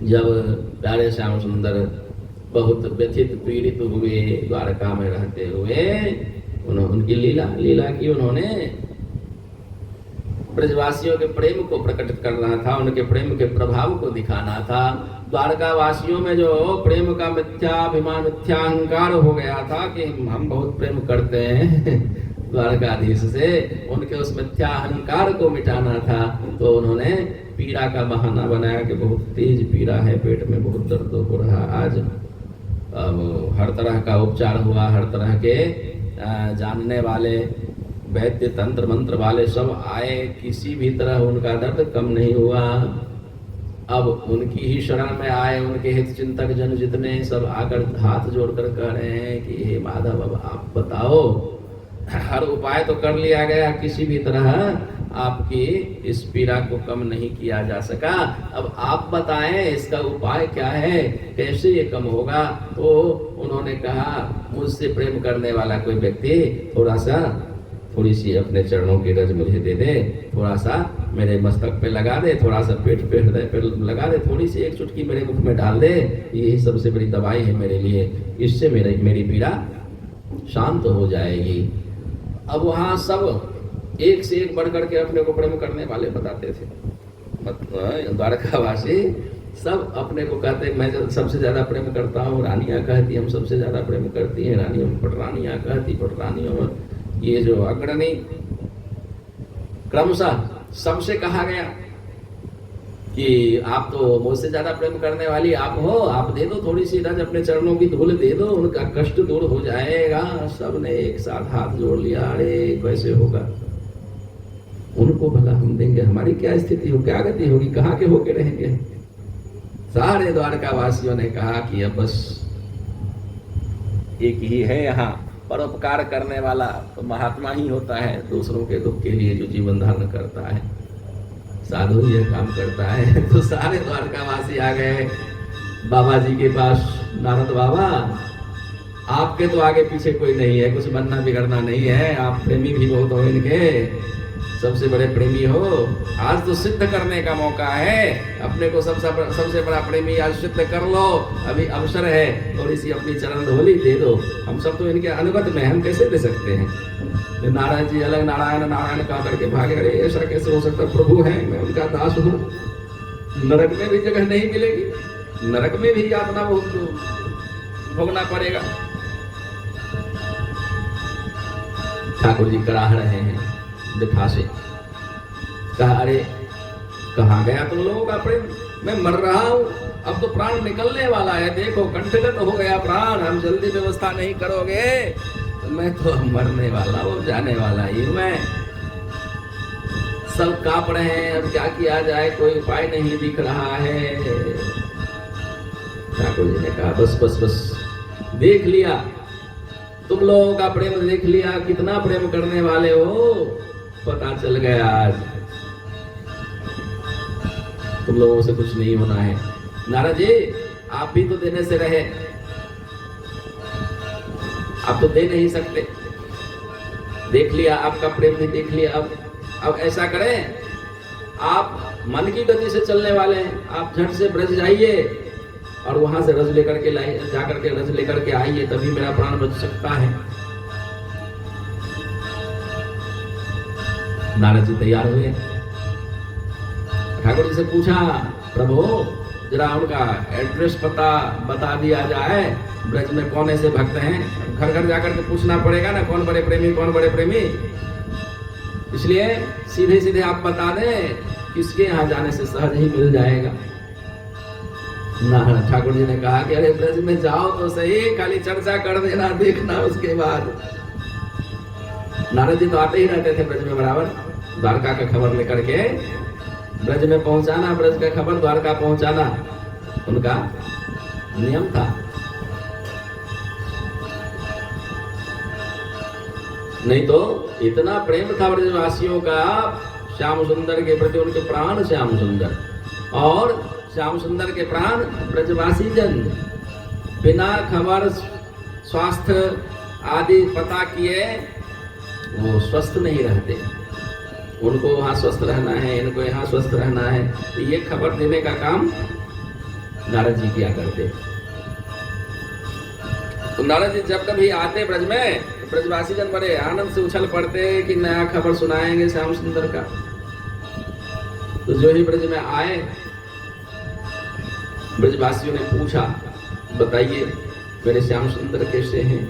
जब प्यारे श्याम सुंदर बहुत व्यथित पीड़ित हुए, द्वारका में रहते हुए, उनकी लीला की उन्होंने ब्रजवासियों के प्रेम को प्रकट करना था, उनके प्रेम के प्रभाव को दिखाना था। द्वारका वासियों में जो प्रेम का मिथ्याभिमान, मिथ्या अहंकार हो गया था कि हम बहुत प्रेम करते हैं द्वारकाधीश से, उनके उस मिथ्या अहंकार को मिटाना था। तो उन्होंने पीड़ा का बहाना बनाया कि बहुत तेज पीड़ा है, पेट में बहुत दर्द हो रहा। आज हर तरह का उपचार हुआ, हर तरह के जानने वाले वैद्य तंत्र मंत्र वाले सब आए, किसी भी तरह उनका दर्द कम नहीं हुआ। अब उनकी ही शरण में आए उनके हित चिंतक जन जितने, सब आकर हाथ जोड़कर कह रहे हैं कि हे माधव, अब आप बताओ, हर उपाय तो कर लिया गया, किसी भी तरह आपकी इस पीड़ा को कम नहीं किया जा सका, अब आप बताएं इसका उपाय क्या है, कैसे ये कम होगा। तो उन्होंने कहा, मुझसे प्रेम करने वाला कोई व्यक्ति थोड़ी सी अपने चरणों की रज मुझे दे दे, थोड़ा सा मेरे मस्तक पे लगा दे, थोड़ा सा पेट पे, हृदय पे लगा दे, थोड़ी सी एक चुटकी मेरे मुख में डाल दे, यही सबसे बड़ी दवाई है मेरे लिए, इससे मेरी पीड़ा शांत हो जाएगी। अब वहाँ सब एक से एक बढ़ करके अपने को प्रेम करने वाले बताते थे। द्वारकावासी सब अपने को कहते, मैं सबसे ज्यादा प्रेम करता हूँ, रानियां कहती हम सबसे ज्यादा प्रेम करती हैं, रानियों में पटरानियां कहती, पटरानियों में ये जो अग्रणी, क्रमशः सबसे कहा गया कि आप तो मुझसे ज्यादा प्रेम करने वाली आप हो, आप दे दो थोड़ी सी रज, अपने चरणों की धूल दे दो, उनका कष्ट दूर हो जाएगा। सबने एक साथ हाथ जोड़ लिया, अरे कैसे होगा, उनको भला हम देंगे, हमारी क्या स्थिति हो, क्या गति होगी, कहाँ के होके रहेंगे। सारे द्वारका वासियों ने कहा कि अब बस एक ही है यहाँ परोपकार करने वाला तो महात्मा ही होता है, दूसरों के दुख के लिए जो जीवन धारण करता है, साधु ही यह काम करता है। तो सारे द्वारकावासी आ गए बाबा जी के पास। नारद बाबा, आपके तो आगे पीछे कोई नहीं है, कुछ बनना बिगड़ना नहीं है, आप प्रेमी भी बहुत हो इनके, सबसे बड़े प्रेमी हो, आज तो सिद्ध करने का मौका है, अपने को सबसे बड़ा प्रेमी आज सिद्ध कर लो, अभी अवसर है, थोड़ी सी अपनी चरण धूलि दे दो। हम सब तो इनके अनुगत में, हम कैसे दे सकते हैं? तो नारायण जी अलग नारायण नारायण कहा करके भागे। अरे ऐसा कैसे हो सकता, प्रभु है, मैं उनका दास हूँ, नरक में भी जगह नहीं मिलेगी, नरक में भी यातना भोगना पड़ेगा। ठाकुर जी कराह रहे हैं बिठा से। कहा, अरे कहाँ गया तुम लोगों का प्रेम? मैं मर रहा हूँ, अब तो प्राण निकलने वाला है, देखो कंठगत हो गया प्राण, हम जल्दी व्यवस्था नहीं करोगे तो मैं तो मरने वाला हूँ, जाने वाला ही हूँ मैं। सब कांप रहे हैं, अब क्या किया जाए, कोई उपाय नहीं दिख रहा है। ठाकुर जी ने कहा, बस बस बस, देख लिया तुम लोगों का प्रेम, देख लिया कितना प्रेम करने वाले हो, पता चल गया आज तुम लोगों से कुछ नहीं होना है। नारद जी, आप भी तो देने से रहे, आप तो दे नहीं सकते, देख लिया आपका प्रेम भी देख लिया। अब ऐसा करें, आप मन की गति से चलने वाले हैं, आप झट से ब्रज जाइए और वहां से रज लेकर के जाकर के रज लेकर के आइए, तभी मेरा प्राण बच सकता है। नारद जी तैयार हुए, ठाकुर जी से पूछा, प्रभु जरा उनका एड्रेस पता बता दिया जाए, ब्रज में कौन ऐसे भक्त हैं, घर घर जाकर के पूछना पड़ेगा ना, कौन बड़े प्रेमी कौन बड़े प्रेमी, इसलिए सीधे सीधे आप बता दें, किसके यहाँ जाने से सहज ही मिल जाएगा। ठाकुर जी ने कहा कि अरे ब्रज में जाओ तो सही, खाली चर्चा कर देना, देखना उसके बाद। नारद जी तो आते ही रहते थे ब्रज में बराबर, द्वारका का खबर लेकर के ब्रज में पहुंचाना, ब्रज का खबर द्वारका पहुंचाना उनका नियम था। नहीं तो इतना प्रेम था ब्रजवासियों का श्याम सुंदर के प्रति, उनके प्राण श्याम सुंदर और श्याम सुंदर के प्राण ब्रजवासी जन, बिना खबर स्वास्थ्य आदि पता किए वो स्वस्थ नहीं रहते। उनको वहां स्वस्थ रहना है, इनको यहाँ स्वस्थ रहना है, तो ये खबर देने का काम नारद जी किया करते। तो नारद जी जब कभी आते ब्रज में, तो ब्रजवासी जन बड़े आनंद से उछल पड़ते कि नया खबर सुनाएंगे श्याम सुंदर का। तो जो ही ब्रज में आए, ब्रजवासियों ने पूछा, बताइए मेरे श्याम सुंदर कैसे हैं?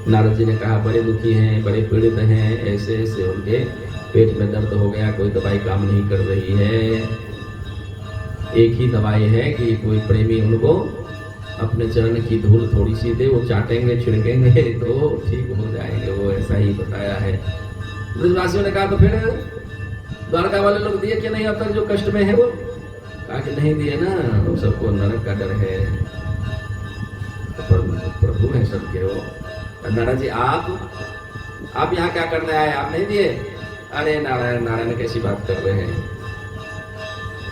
नारद जी ने कहा, बड़े दुखी हैं, बड़े पीड़ित हैं, ऐसे ऐसे उनके पेट में दर्द हो गया, कोई दवाई काम नहीं कर रही है, एक ही दवाई है कि कोई प्रेमी उनको अपने चरण की धूल थोड़ी सी दे, वो चाटेंगे छिड़केंगे तो ठीक हो जाएंगे, वो ऐसा ही बताया है। ब्रजवासियों ने कहा, तो फिर द्वारका वाले लोग दिए कि नहीं अब तक जो कष्ट में है वो? कहा कि नहीं दिए ना, वो सबको नरक का डर है, प्रभु है सबके वो। नारायण जी आप यहाँ क्या करने आए, आप नहीं दिए? अरे नारायण नारायण कैसी बात कर रहे हैं,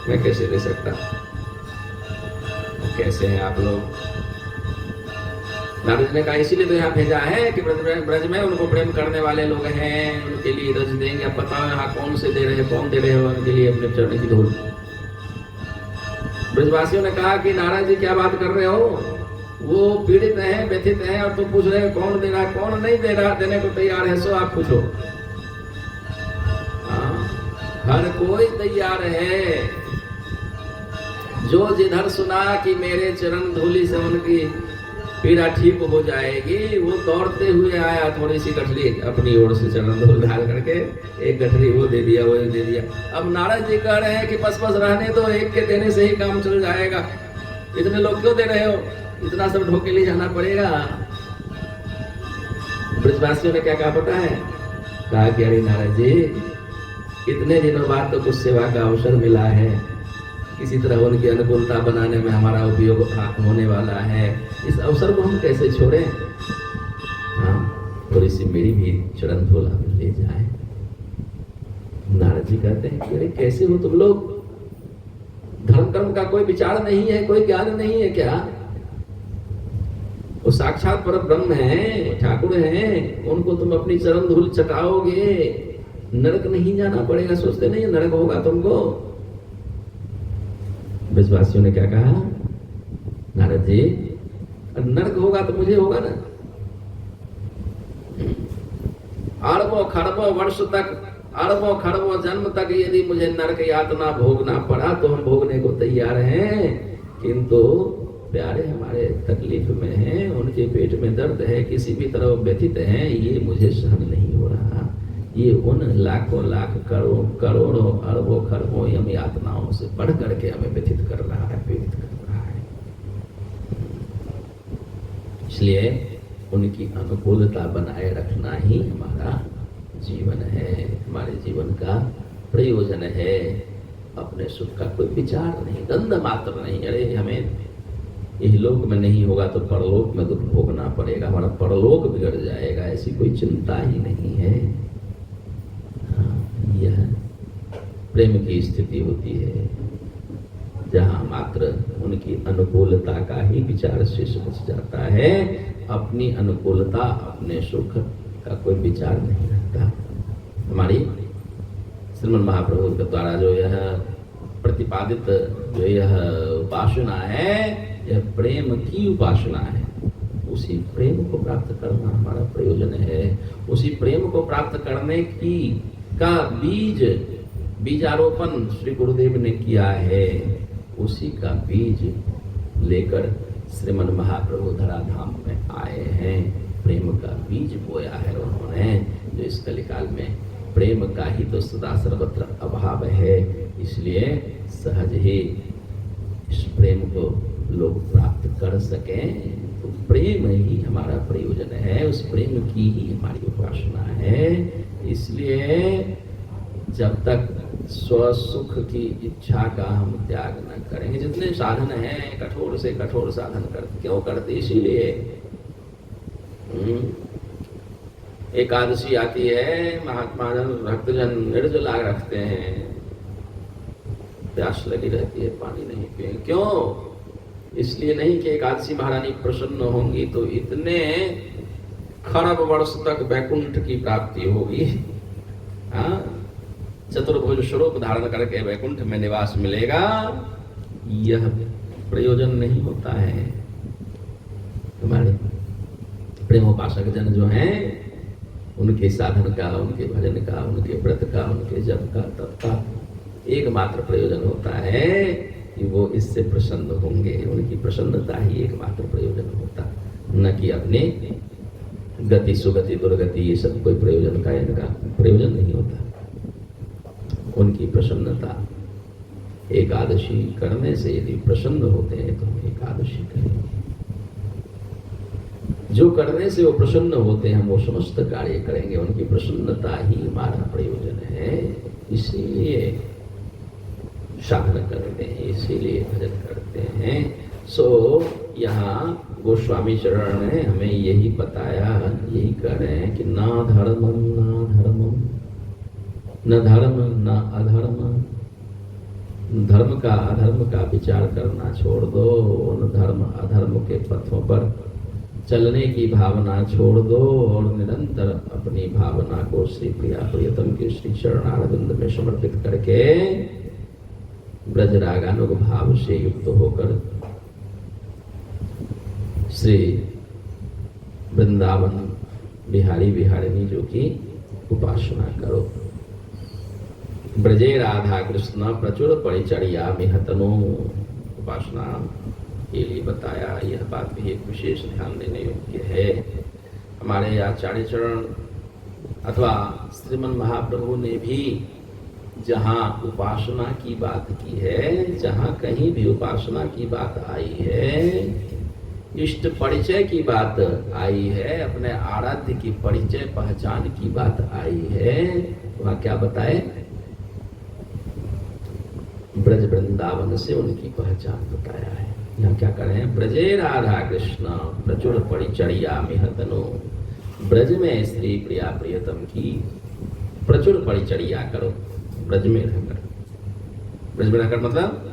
मैं कैसे दे सकता, कैसे हैं आप लोग? नारद ने कहा, इसीलिए तो यहाँ भेजा है कि ब्रज में उनको प्रेम करने वाले लोग हैं, उनके लिए रज देंगे। अब बताओ यहाँ कौन से दे रहे, कौन दे रहे हो उनके लिए अपने चरण की धूल? ब्रजवासियों ने कहा कि नारायण जी क्या बात कर रहे हो, वो पीड़ित हैं, व्यथित हैं, और तुम पूछ रहे हो कौन दे रहा है, कौन नहीं दे रहा, देने को तैयार है, सो आप पूछो। हर कोई तैयार है, जो जिधर सुना कि मेरे चरण धूलि से उनकी पीड़ा ठीक हो जाएगी, वो दौड़ते हुए आया, थोड़ी सी गठरी अपनी ओर से चरण धूल डाल करके एक गठरी वो दे दिया, वो दे दिया। अब नारद जी कह रहे हैं कि बस बस रहने दो, एक के देने से ही काम चल जाएगा, इतने लोग क्यों दे रहे हो, इतना सब ढोके ले जाना पड़ेगा। ब्रजवासियों ने क्या कहा पता है? कहा कि अरे नारद जी, इतने दिनों बाद तो कुछ सेवा का अवसर मिला है, किसी तरह उनकी अनुकूलता बनाने में हमारा उपयोग होने वाला है, इस अवसर को हम कैसे छोड़ें? हाँ, थोड़ी सी मेरी भी चरण धूला ले जाए। नारद जी कहते हैं कि अरे कैसे हो तुम लोग, धर्म कर्म का कोई विचार नहीं है, कोई ज्ञान नहीं है क्या? वो साक्षात पर ब्रह्म है, ठाकुर हैं, उनको तुम अपनी चरण धूल चटाओगे, नरक नहीं जाना पड़ेगा, सोचते नहीं नरक होगा तुमको। ब्रजवासियों ने क्या कहा, नारद जी नरक होगा तो मुझे होगा ना। अरबों खरबों वर्ष तक, अरबों खरबों जन्म तक यदि मुझे नरक यातना भोगना पड़ा तो हम भोगने को तैयार हैं, किंतु प्यारे हमारे तकलीफ में हैं, उनके पेट में दर्द है, किसी भी तरह व्यथित हैं, ये मुझे सहन नहीं हो रहा। ये उन लाखों लाख करोड़ों अरबों खरबों यम यातनाओं से बढ़ करके हमें व्यथित कर रहा है, पीड़ित कर रहा है। इसलिए उनकी अनुकूलता बनाए रखना ही हमारा जीवन है, हमारे जीवन का प्रयोजन है। अपने सुख का कोई विचार नहीं, गंध मात्र नहीं। अरे हमें इहलोक में नहीं होगा तो परलोक में दुख भोगना पड़ेगा, हमारा परलोक बिगड़ जाएगा, ऐसी कोई चिंता ही नहीं है। यह प्रेम की स्थिति होती है जहाँ मात्र उनकी अनुकूलता का ही विचार शेष बच जाता है, अपनी अनुकूलता अपने सुख का कोई विचार नहीं रहता। हमारी श्रीमन महाप्रभु के द्वारा जो यह प्रतिपादित जो यह उपासना है, यह प्रेम की उपासना है। उसी प्रेम को प्राप्त करना हमारा प्रयोजन है। उसी प्रेम को प्राप्त करने की का बीजारोपण श्री गुरुदेव ने किया है। उसी का बीज लेकर श्रीमन महाप्रभु धराधाम में आए हैं। प्रेम का बीज बोया है उन्होंने, जो इस कलिकाल में प्रेम का ही तो सदा सर्वत्र अभाव है। इसलिए सहज ही इस प्रेम को लोग प्राप्त कर सकें, तो प्रेम ही हमारा प्रयोजन है, उस प्रेम की ही हमारी उपासना है। इसलिए जब तक स्वसुख की इच्छा का हम त्याग न करेंगे, जितने साधन हैं कठोर से कठोर साधन करते, क्यों करते? इसीलिए एकादशी आती है, महात्मा जन भक्तजन निर्जला रखते हैं, प्यास लगी रहती है, पानी नहीं पिएंगे। क्यों? इसलिए नहीं कि एकादशी महारानी प्रसन्न होंगी तो इतने खरब वर्ष तक वैकुंठ की प्राप्ति होगी। हाँ, चतुर्भुज स्वरूप धारण करके वैकुंठ में निवास मिलेगा, यह प्रयोजन नहीं होता है। हमारे प्रेमोपासक जन जो हैं, उनके साधन का, उनके भजन का, उनके व्रत का, उनके जप का, तप का एकमात्र प्रयोजन होता है कि वो इससे प्रसन्न होंगे। उनकी प्रसन्नता ही एकमात्र प्रयोजन होता, न कि अपने गति सुगति दुर्गति ये सब कोई प्रयोजन का इनका प्रयोजन नहीं होता। उनकी प्रसन्नता, एकादशी करने से यदि प्रसन्न होते हैं तो हम एकादशी करेंगे। जो करने से वो प्रसन्न होते हैं, हम वो समस्त कार्य करेंगे। उनकी प्रसन्नता ही हमारा प्रयोजन है। इसीलिए साधन करते हैं, इसीलिए भजन करते हैं। सो यहाँ गोस्वामी चरण ने हमें यही बताया, यही कह रहे हैं कि ना धर्मम ना धर्मम, न धर्म न अधर्म। धर्म का अधर्म का विचार करना छोड़ दो, उन धर्म अधर्म के पथों पर चलने की भावना छोड़ दो और निरंतर अपनी भावना को श्री प्रिया प्रियतम के श्री चरणारविंद में समर्पित करके ब्रज रागानुग भाव से युक्त होकर श्री वृंदावन बिहारी बिहारिणी जो की उपासना करो। ब्रजे राधा कृष्ण प्रचुर परिचर्या मिहतनो उपासना के लिए बताया। यह बात भी एक विशेष ध्यान देने योग्य है। हमारे आचार्य चरण अथवा श्रीमन महाप्रभु ने भी जहाँ उपासना की बात की है, जहाँ कहीं भी उपासना की बात आई है, इष्ट परिचय की बात आई है, अपने आराध्य की परिचय पहचान की बात आई है, वहाँ क्या बताए? ब्रज वृंदावन से उनकी पहचान बताया है। यहाँ क्या कर रहे हैं? ब्रजे राधा कृष्ण प्रचुर परिचर्या मिहतनो। ब्रज में स्त्री प्रिया प्रियतम की प्रचुर परिचर्या करो। ब्रज में रहकर, ब्रज में रहकर मतलब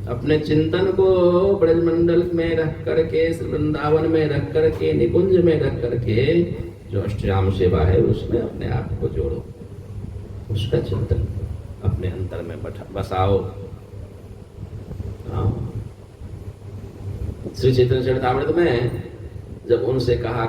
अपने चिंतन को ब्रजमंडल में रख करके, वृंदावन में रख करके, निकुंज में रख करके जो अष्टयाम सेवा है उसमें अपने आप को जोड़ो, उसका चिंतन अपने अंतर में बसाओ। श्री चैतन्य चरितामृत में जब उनसे कहा,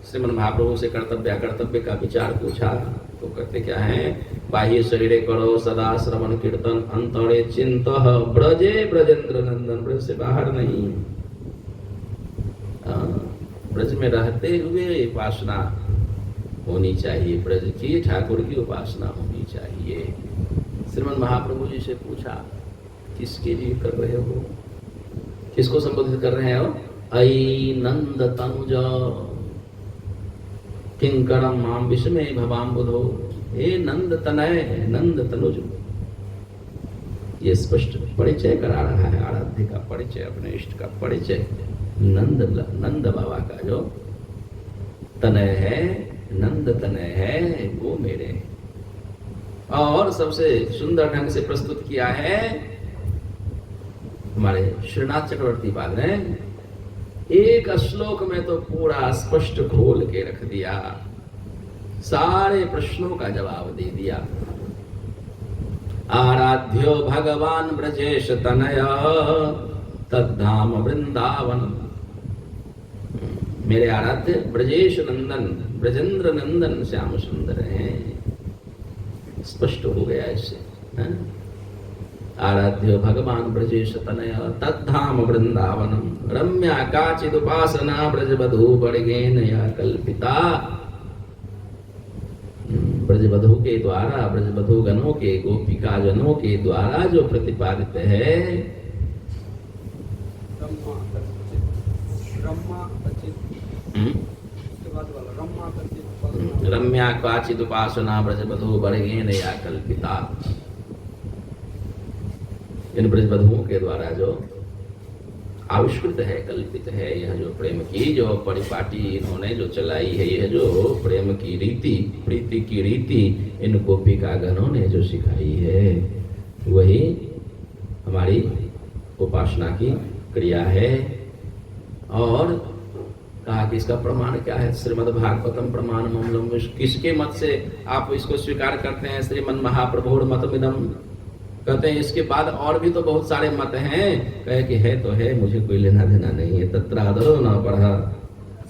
श्रीमन महाप्रभु से कर्तव्य का विचार पूछा तो कहते क्या है, बाह्य शरीरे करो सदा श्रवण कीर्तन, अंतरे चिंतः ब्रजे ब्रजेंद्र नंदन। ब्रज से बाहर नहीं, ब्रज में रहते हुए उपासना होनी चाहिए, ब्रज की ठाकुर की उपासना होनी चाहिए। श्रीमन महाप्रभु जी से पूछा, किसके लिए कर रहे हो, किसको संबोधित कर रहे हो? अयि नंद तनुज किंकरम माम विस्मय भवाम बुधो। हे नंद तनय, नंद तनुज। ये स्पष्ट परिचय करा रहा है, आराध्य का परिचय, अपने इष्ट का परिचय। नंद बाबा का जो तनय है, नंद तनय है, वो मेरे। और सबसे सुंदर ढंग से प्रस्तुत किया है हमारे श्रीनाथ चक्रवर्ती पाद ने। एक श्लोक में तो पूरा स्पष्ट खोल के रख दिया, सारे प्रश्नों का जवाब दे दिया। आराध्यो भगवान ब्रजेश तनय तद्धाम वृंदावन। मेरे आराध्य ब्रजेश नंदन, ब्रजेंद्र नंदन श्याम सुंदर हैं। स्पष्ट हो गया इससे। आराध्य भगवान ब्रजेश तनय तद्धाम वृंदावनम रम्या काचिद उपासना ब्रजबधू बड़गेन या कल्पिता। ब्रजबधू के द्वारा, ब्रजबधू गणों के, गोपिका जनों के द्वारा जो प्रतिपादित है, रम्या काचिद उपासना ब्रजबधू बड़गेन या कल्पिता। इन ब्रजबधुओं के द्वारा जो आविष्कृत है, कल्पित है, यह जो प्रेम की जो परिपाटी इन्होंने जो चलाई है, यह जो प्रेम की रीति, प्रीति की रीति इन गोपिका गणों ने जो सिखाई है, वही हमारी उपासना की क्रिया है। और कहा कि इसका प्रमाण क्या है? श्रीमद् भागवतम प्रमाण ममलम। किसके मत से आप इसको स्वीकार करते हैं? श्रीमन महाप्रभुर मतमिदम। कहते हैं इसके बाद और भी तो बहुत सारे मत हैं। कहे कि है तो है, मुझे कोई लेना देना नहीं है। तत्रादरो न पढ़ा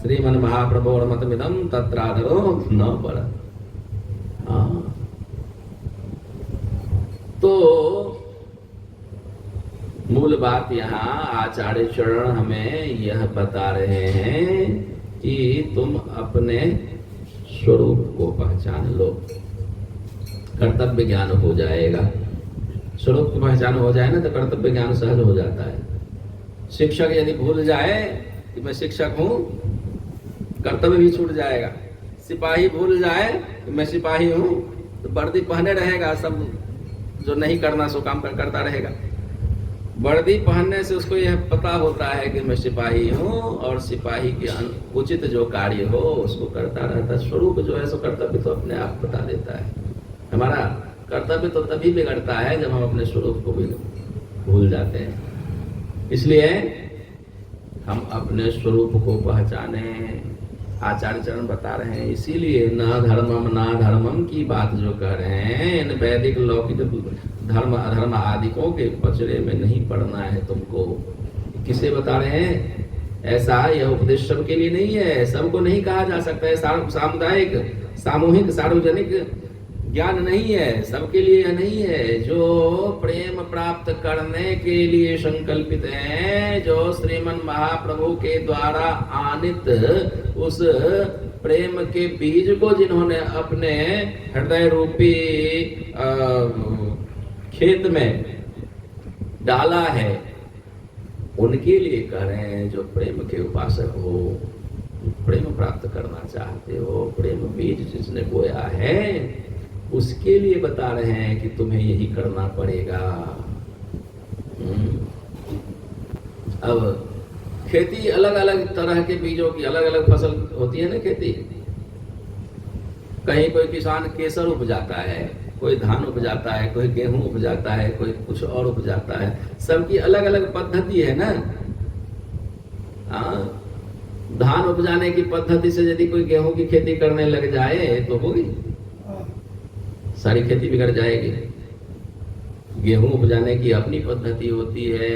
श्रीमन महाप्रभु और मतमिदम तत्रादरो न पढ़ा। तो मूल बात यहाँ आचार्य चरण हमें यह बता रहे हैं कि तुम अपने स्वरूप को पहचान लो, कर्तव्य ज्ञान हो जाएगा। स्वरूप की पहचान हो जाए ना तो कर्तव्य ज्ञान सहज हो जाता है। शिक्षक यदि भूल जाए कि मैं शिक्षक हूँ, कर्तव्य भी छूट जाएगा। सिपाही भूल जाए कि मैं सिपाही हूँ, तो वर्दी पहने रहेगा, सब जो नहीं करना सो काम करता रहेगा। वर्दी पहनने से उसको यह पता होता है कि मैं सिपाही हूँ, और सिपाही के उचित जो कार्य हो उसको करता रहता है। स्वरूप जो है सो कर्तव्य तो अपने आप बता देता है। हमारा कर्तव्य तो तभी बिगड़ता है जब हम अपने स्वरूप को भी भूल जाते हैं। इसलिए हम अपने स्वरूप को पहचाने, आचार्य चरण बता रहे हैं। इसीलिए न धर्मम की बात जो कह रहे हैं, इन वैदिक लौकिक धर्म अधर्म आदिकों के पचड़े में नहीं पड़ना है तुमको। किसे बता रहे हैं? ऐसा यह उपदेश सबके लिए नहीं है, सबको नहीं कहा जा सकता है। सामुदायिक, सामूहिक, सार्वजनिक ज्ञान नहीं है, सबके लिए यह नहीं है। जो प्रेम प्राप्त करने के लिए संकल्पित हैं, जो श्रीमन महाप्रभु के द्वारा आनित उस प्रेम के बीज को जिन्होंने अपने हृदय रूपी खेत में डाला है, उनके लिए कह रहे हैं। जो प्रेम के उपासक हो, प्रेम प्राप्त करना चाहते हो, प्रेम बीज जिसने बोया है, उसके लिए बता रहे हैं कि तुम्हें यही करना पड़ेगा। अब खेती अलग अलग तरह के बीजों की अलग अलग फसल होती है ना। खेती कहीं कोई किसान केसर उपजाता है, कोई धान उपजाता है, कोई गेहूं उपजाता है, कोई कुछ और उपजाता है। सबकी अलग अलग पद्धति है ना। हाँ, धान उपजाने की पद्धति से यदि कोई गेहूं की खेती करने लग जाए तो होगी, सारी खेती बिगड़ जाएगी। गेहूं उपजाने की अपनी पद्धति होती है,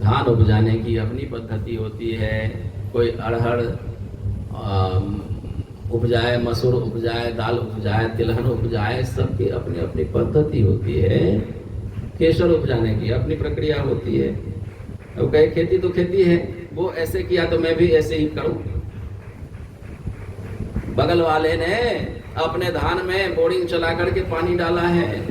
धान उपजाने की अपनी पद्धति होती है। कोई अरहर उपजाए, मसूर उपजाए, दाल उपजाए, तिलहन उपजाए, सबकी अपनी अपनी पद्धति होती है। केसर उपजाने की अपनी प्रक्रिया होती है। अब कहे खेती तो खेती है, वो ऐसे किया तो मैं भी ऐसे ही करूं। बगल वाले ने अपने धान में बोरिंग चला करके पानी डाला है,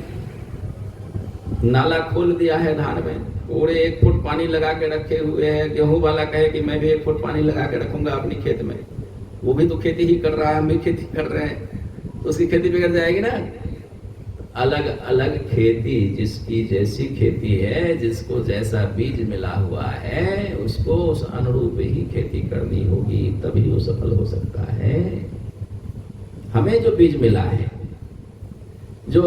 नाला खोल दिया है धान में, पूरे 1 फुट पानी लगा के रखे हुए हैं। गेहूं वाला कहे कि मैं भी 1 फुट पानी लगा के रखूंगा अपनी खेत में। वो भी तो खेती ही कर रहा है, हम भी खेती कर रहे हैं, तो उसकी खेती बिगड़ जाएगी ना। अलग अलग खेती, जिसकी जैसी खेती है, जिसको जैसा बीज मिला हुआ है, उसको उस अनुरूप ही खेती करनी होगी, तभी वो सफल हो सकता है। हमें जो बीज मिला है, जो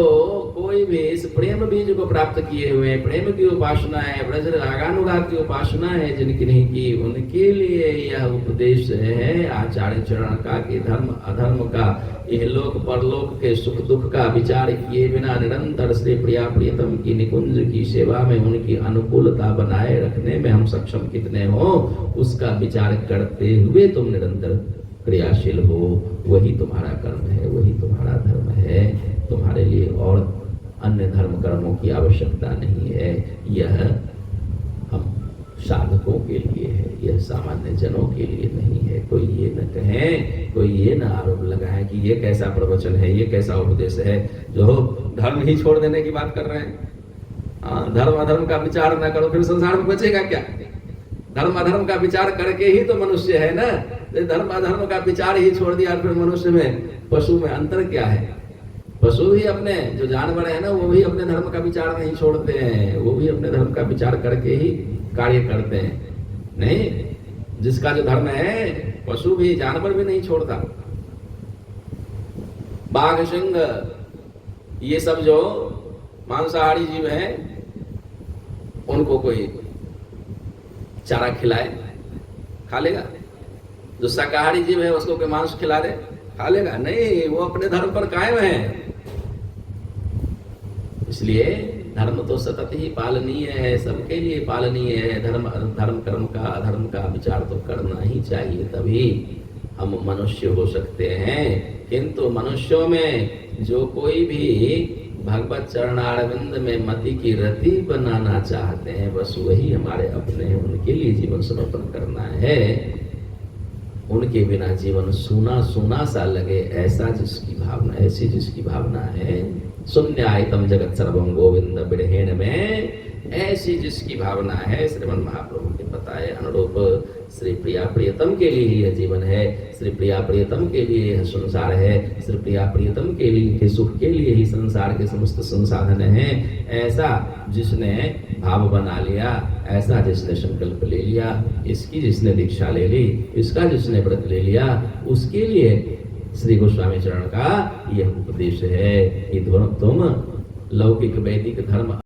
कोई भी इस प्रेम बीज को प्राप्त किए हुए, प्रेम की उपासना है, ब्रज रागानुराग की उपासना है जिनकी नहीं की, उनके लिए यह उपदेश है आचार्य चरण का कि धर्म अधर्म का, इहलोक परलोक के सुख दुख का विचार किए बिना निरंतर श्री प्रिया प्रियतम की निकुंज की सेवा में उनकी अनुकूलता बनाए रखने में हम सक्षम कितने हो, उसका विचार करते हुए तुम निरंतर क्रियाशील हो। वही तुम्हारा कर्म है, वही तुम्हारा धर्म है। तुम्हारे लिए और अन्य धर्म कर्मों की आवश्यकता नहीं है। यह हम साधकों के लिए है, यह सामान्य जनों के लिए नहीं है। कोई ये न कहे, कोई ये न आरोप लगाए कि ये कैसा प्रवचन है, ये कैसा उपदेश है जो धर्म ही छोड़ देने की बात कर रहे हैं। धर्म अधर्म का विचार न करो, फिर संसार में बचेगा क्या? धर्म अधर्म का विचार करके ही तो मनुष्य है ना। धर्म अधर्म का विचार ही छोड़ दिया, फिर मनुष्य में पशु में अंतर क्या है? पशु भी अपने जो जानवर है ना, वो भी अपने धर्म का विचार नहीं छोड़ते हैं, वो भी अपने धर्म का विचार करके ही कार्य करते हैं। नहीं, जिसका जो धर्म है, पशु भी जानवर भी नहीं छोड़ता। बाघ सिंह ये सब जो मांसाहारी जीव है, उनको कोई चारा खिलाए खा लेगा? जो शाकाहारी जीव है उसको कोई मांस खिला दे, खा लेगा? नहीं, वो अपने धर्म पर कायम है। इसलिए धर्म तो सतत ही पालनीय है, सबके लिए पालनीय है। धर्म कर्म का अधर्म का विचार तो करना ही चाहिए, तभी हम मनुष्य हो सकते हैं। किंतु मनुष्यों में जो कोई भी भगवत चरणारविंद में मति की रति बनाना चाहते हैं, बस वही हमारे अपने हैं। उनके लिए जीवन समर्पण करना है। उनके बिना जीवन सूना सूना सा लगे, ऐसा जिसकी भावना, ऐसी जिसकी भावना है। शून्य आयतम जगत सर्वम गोविंद बिरहेण में, ऐसी जिसकी भावना है, श्रीमन महाप्रभु के बताए अनुरूप श्री प्रिया प्रियतम के लिए यह जीवन है, श्री प्रिया प्रियतम के लिए यह संसार है, श्री प्रिया प्रियतम के लिए सुख के लिए ही संसार के समस्त संसाधन हैं। ऐसा जिसने भाव बना लिया, ऐसा जिसने संकल्प ले लिया, इसकी जिसने दीक्षा ले ली, इसका जिसने व्रत ले लिया, उसके लिए श्री गोस्वामी चरण का यह उपदेश है कि तुम लौकिक वैदिक धर्म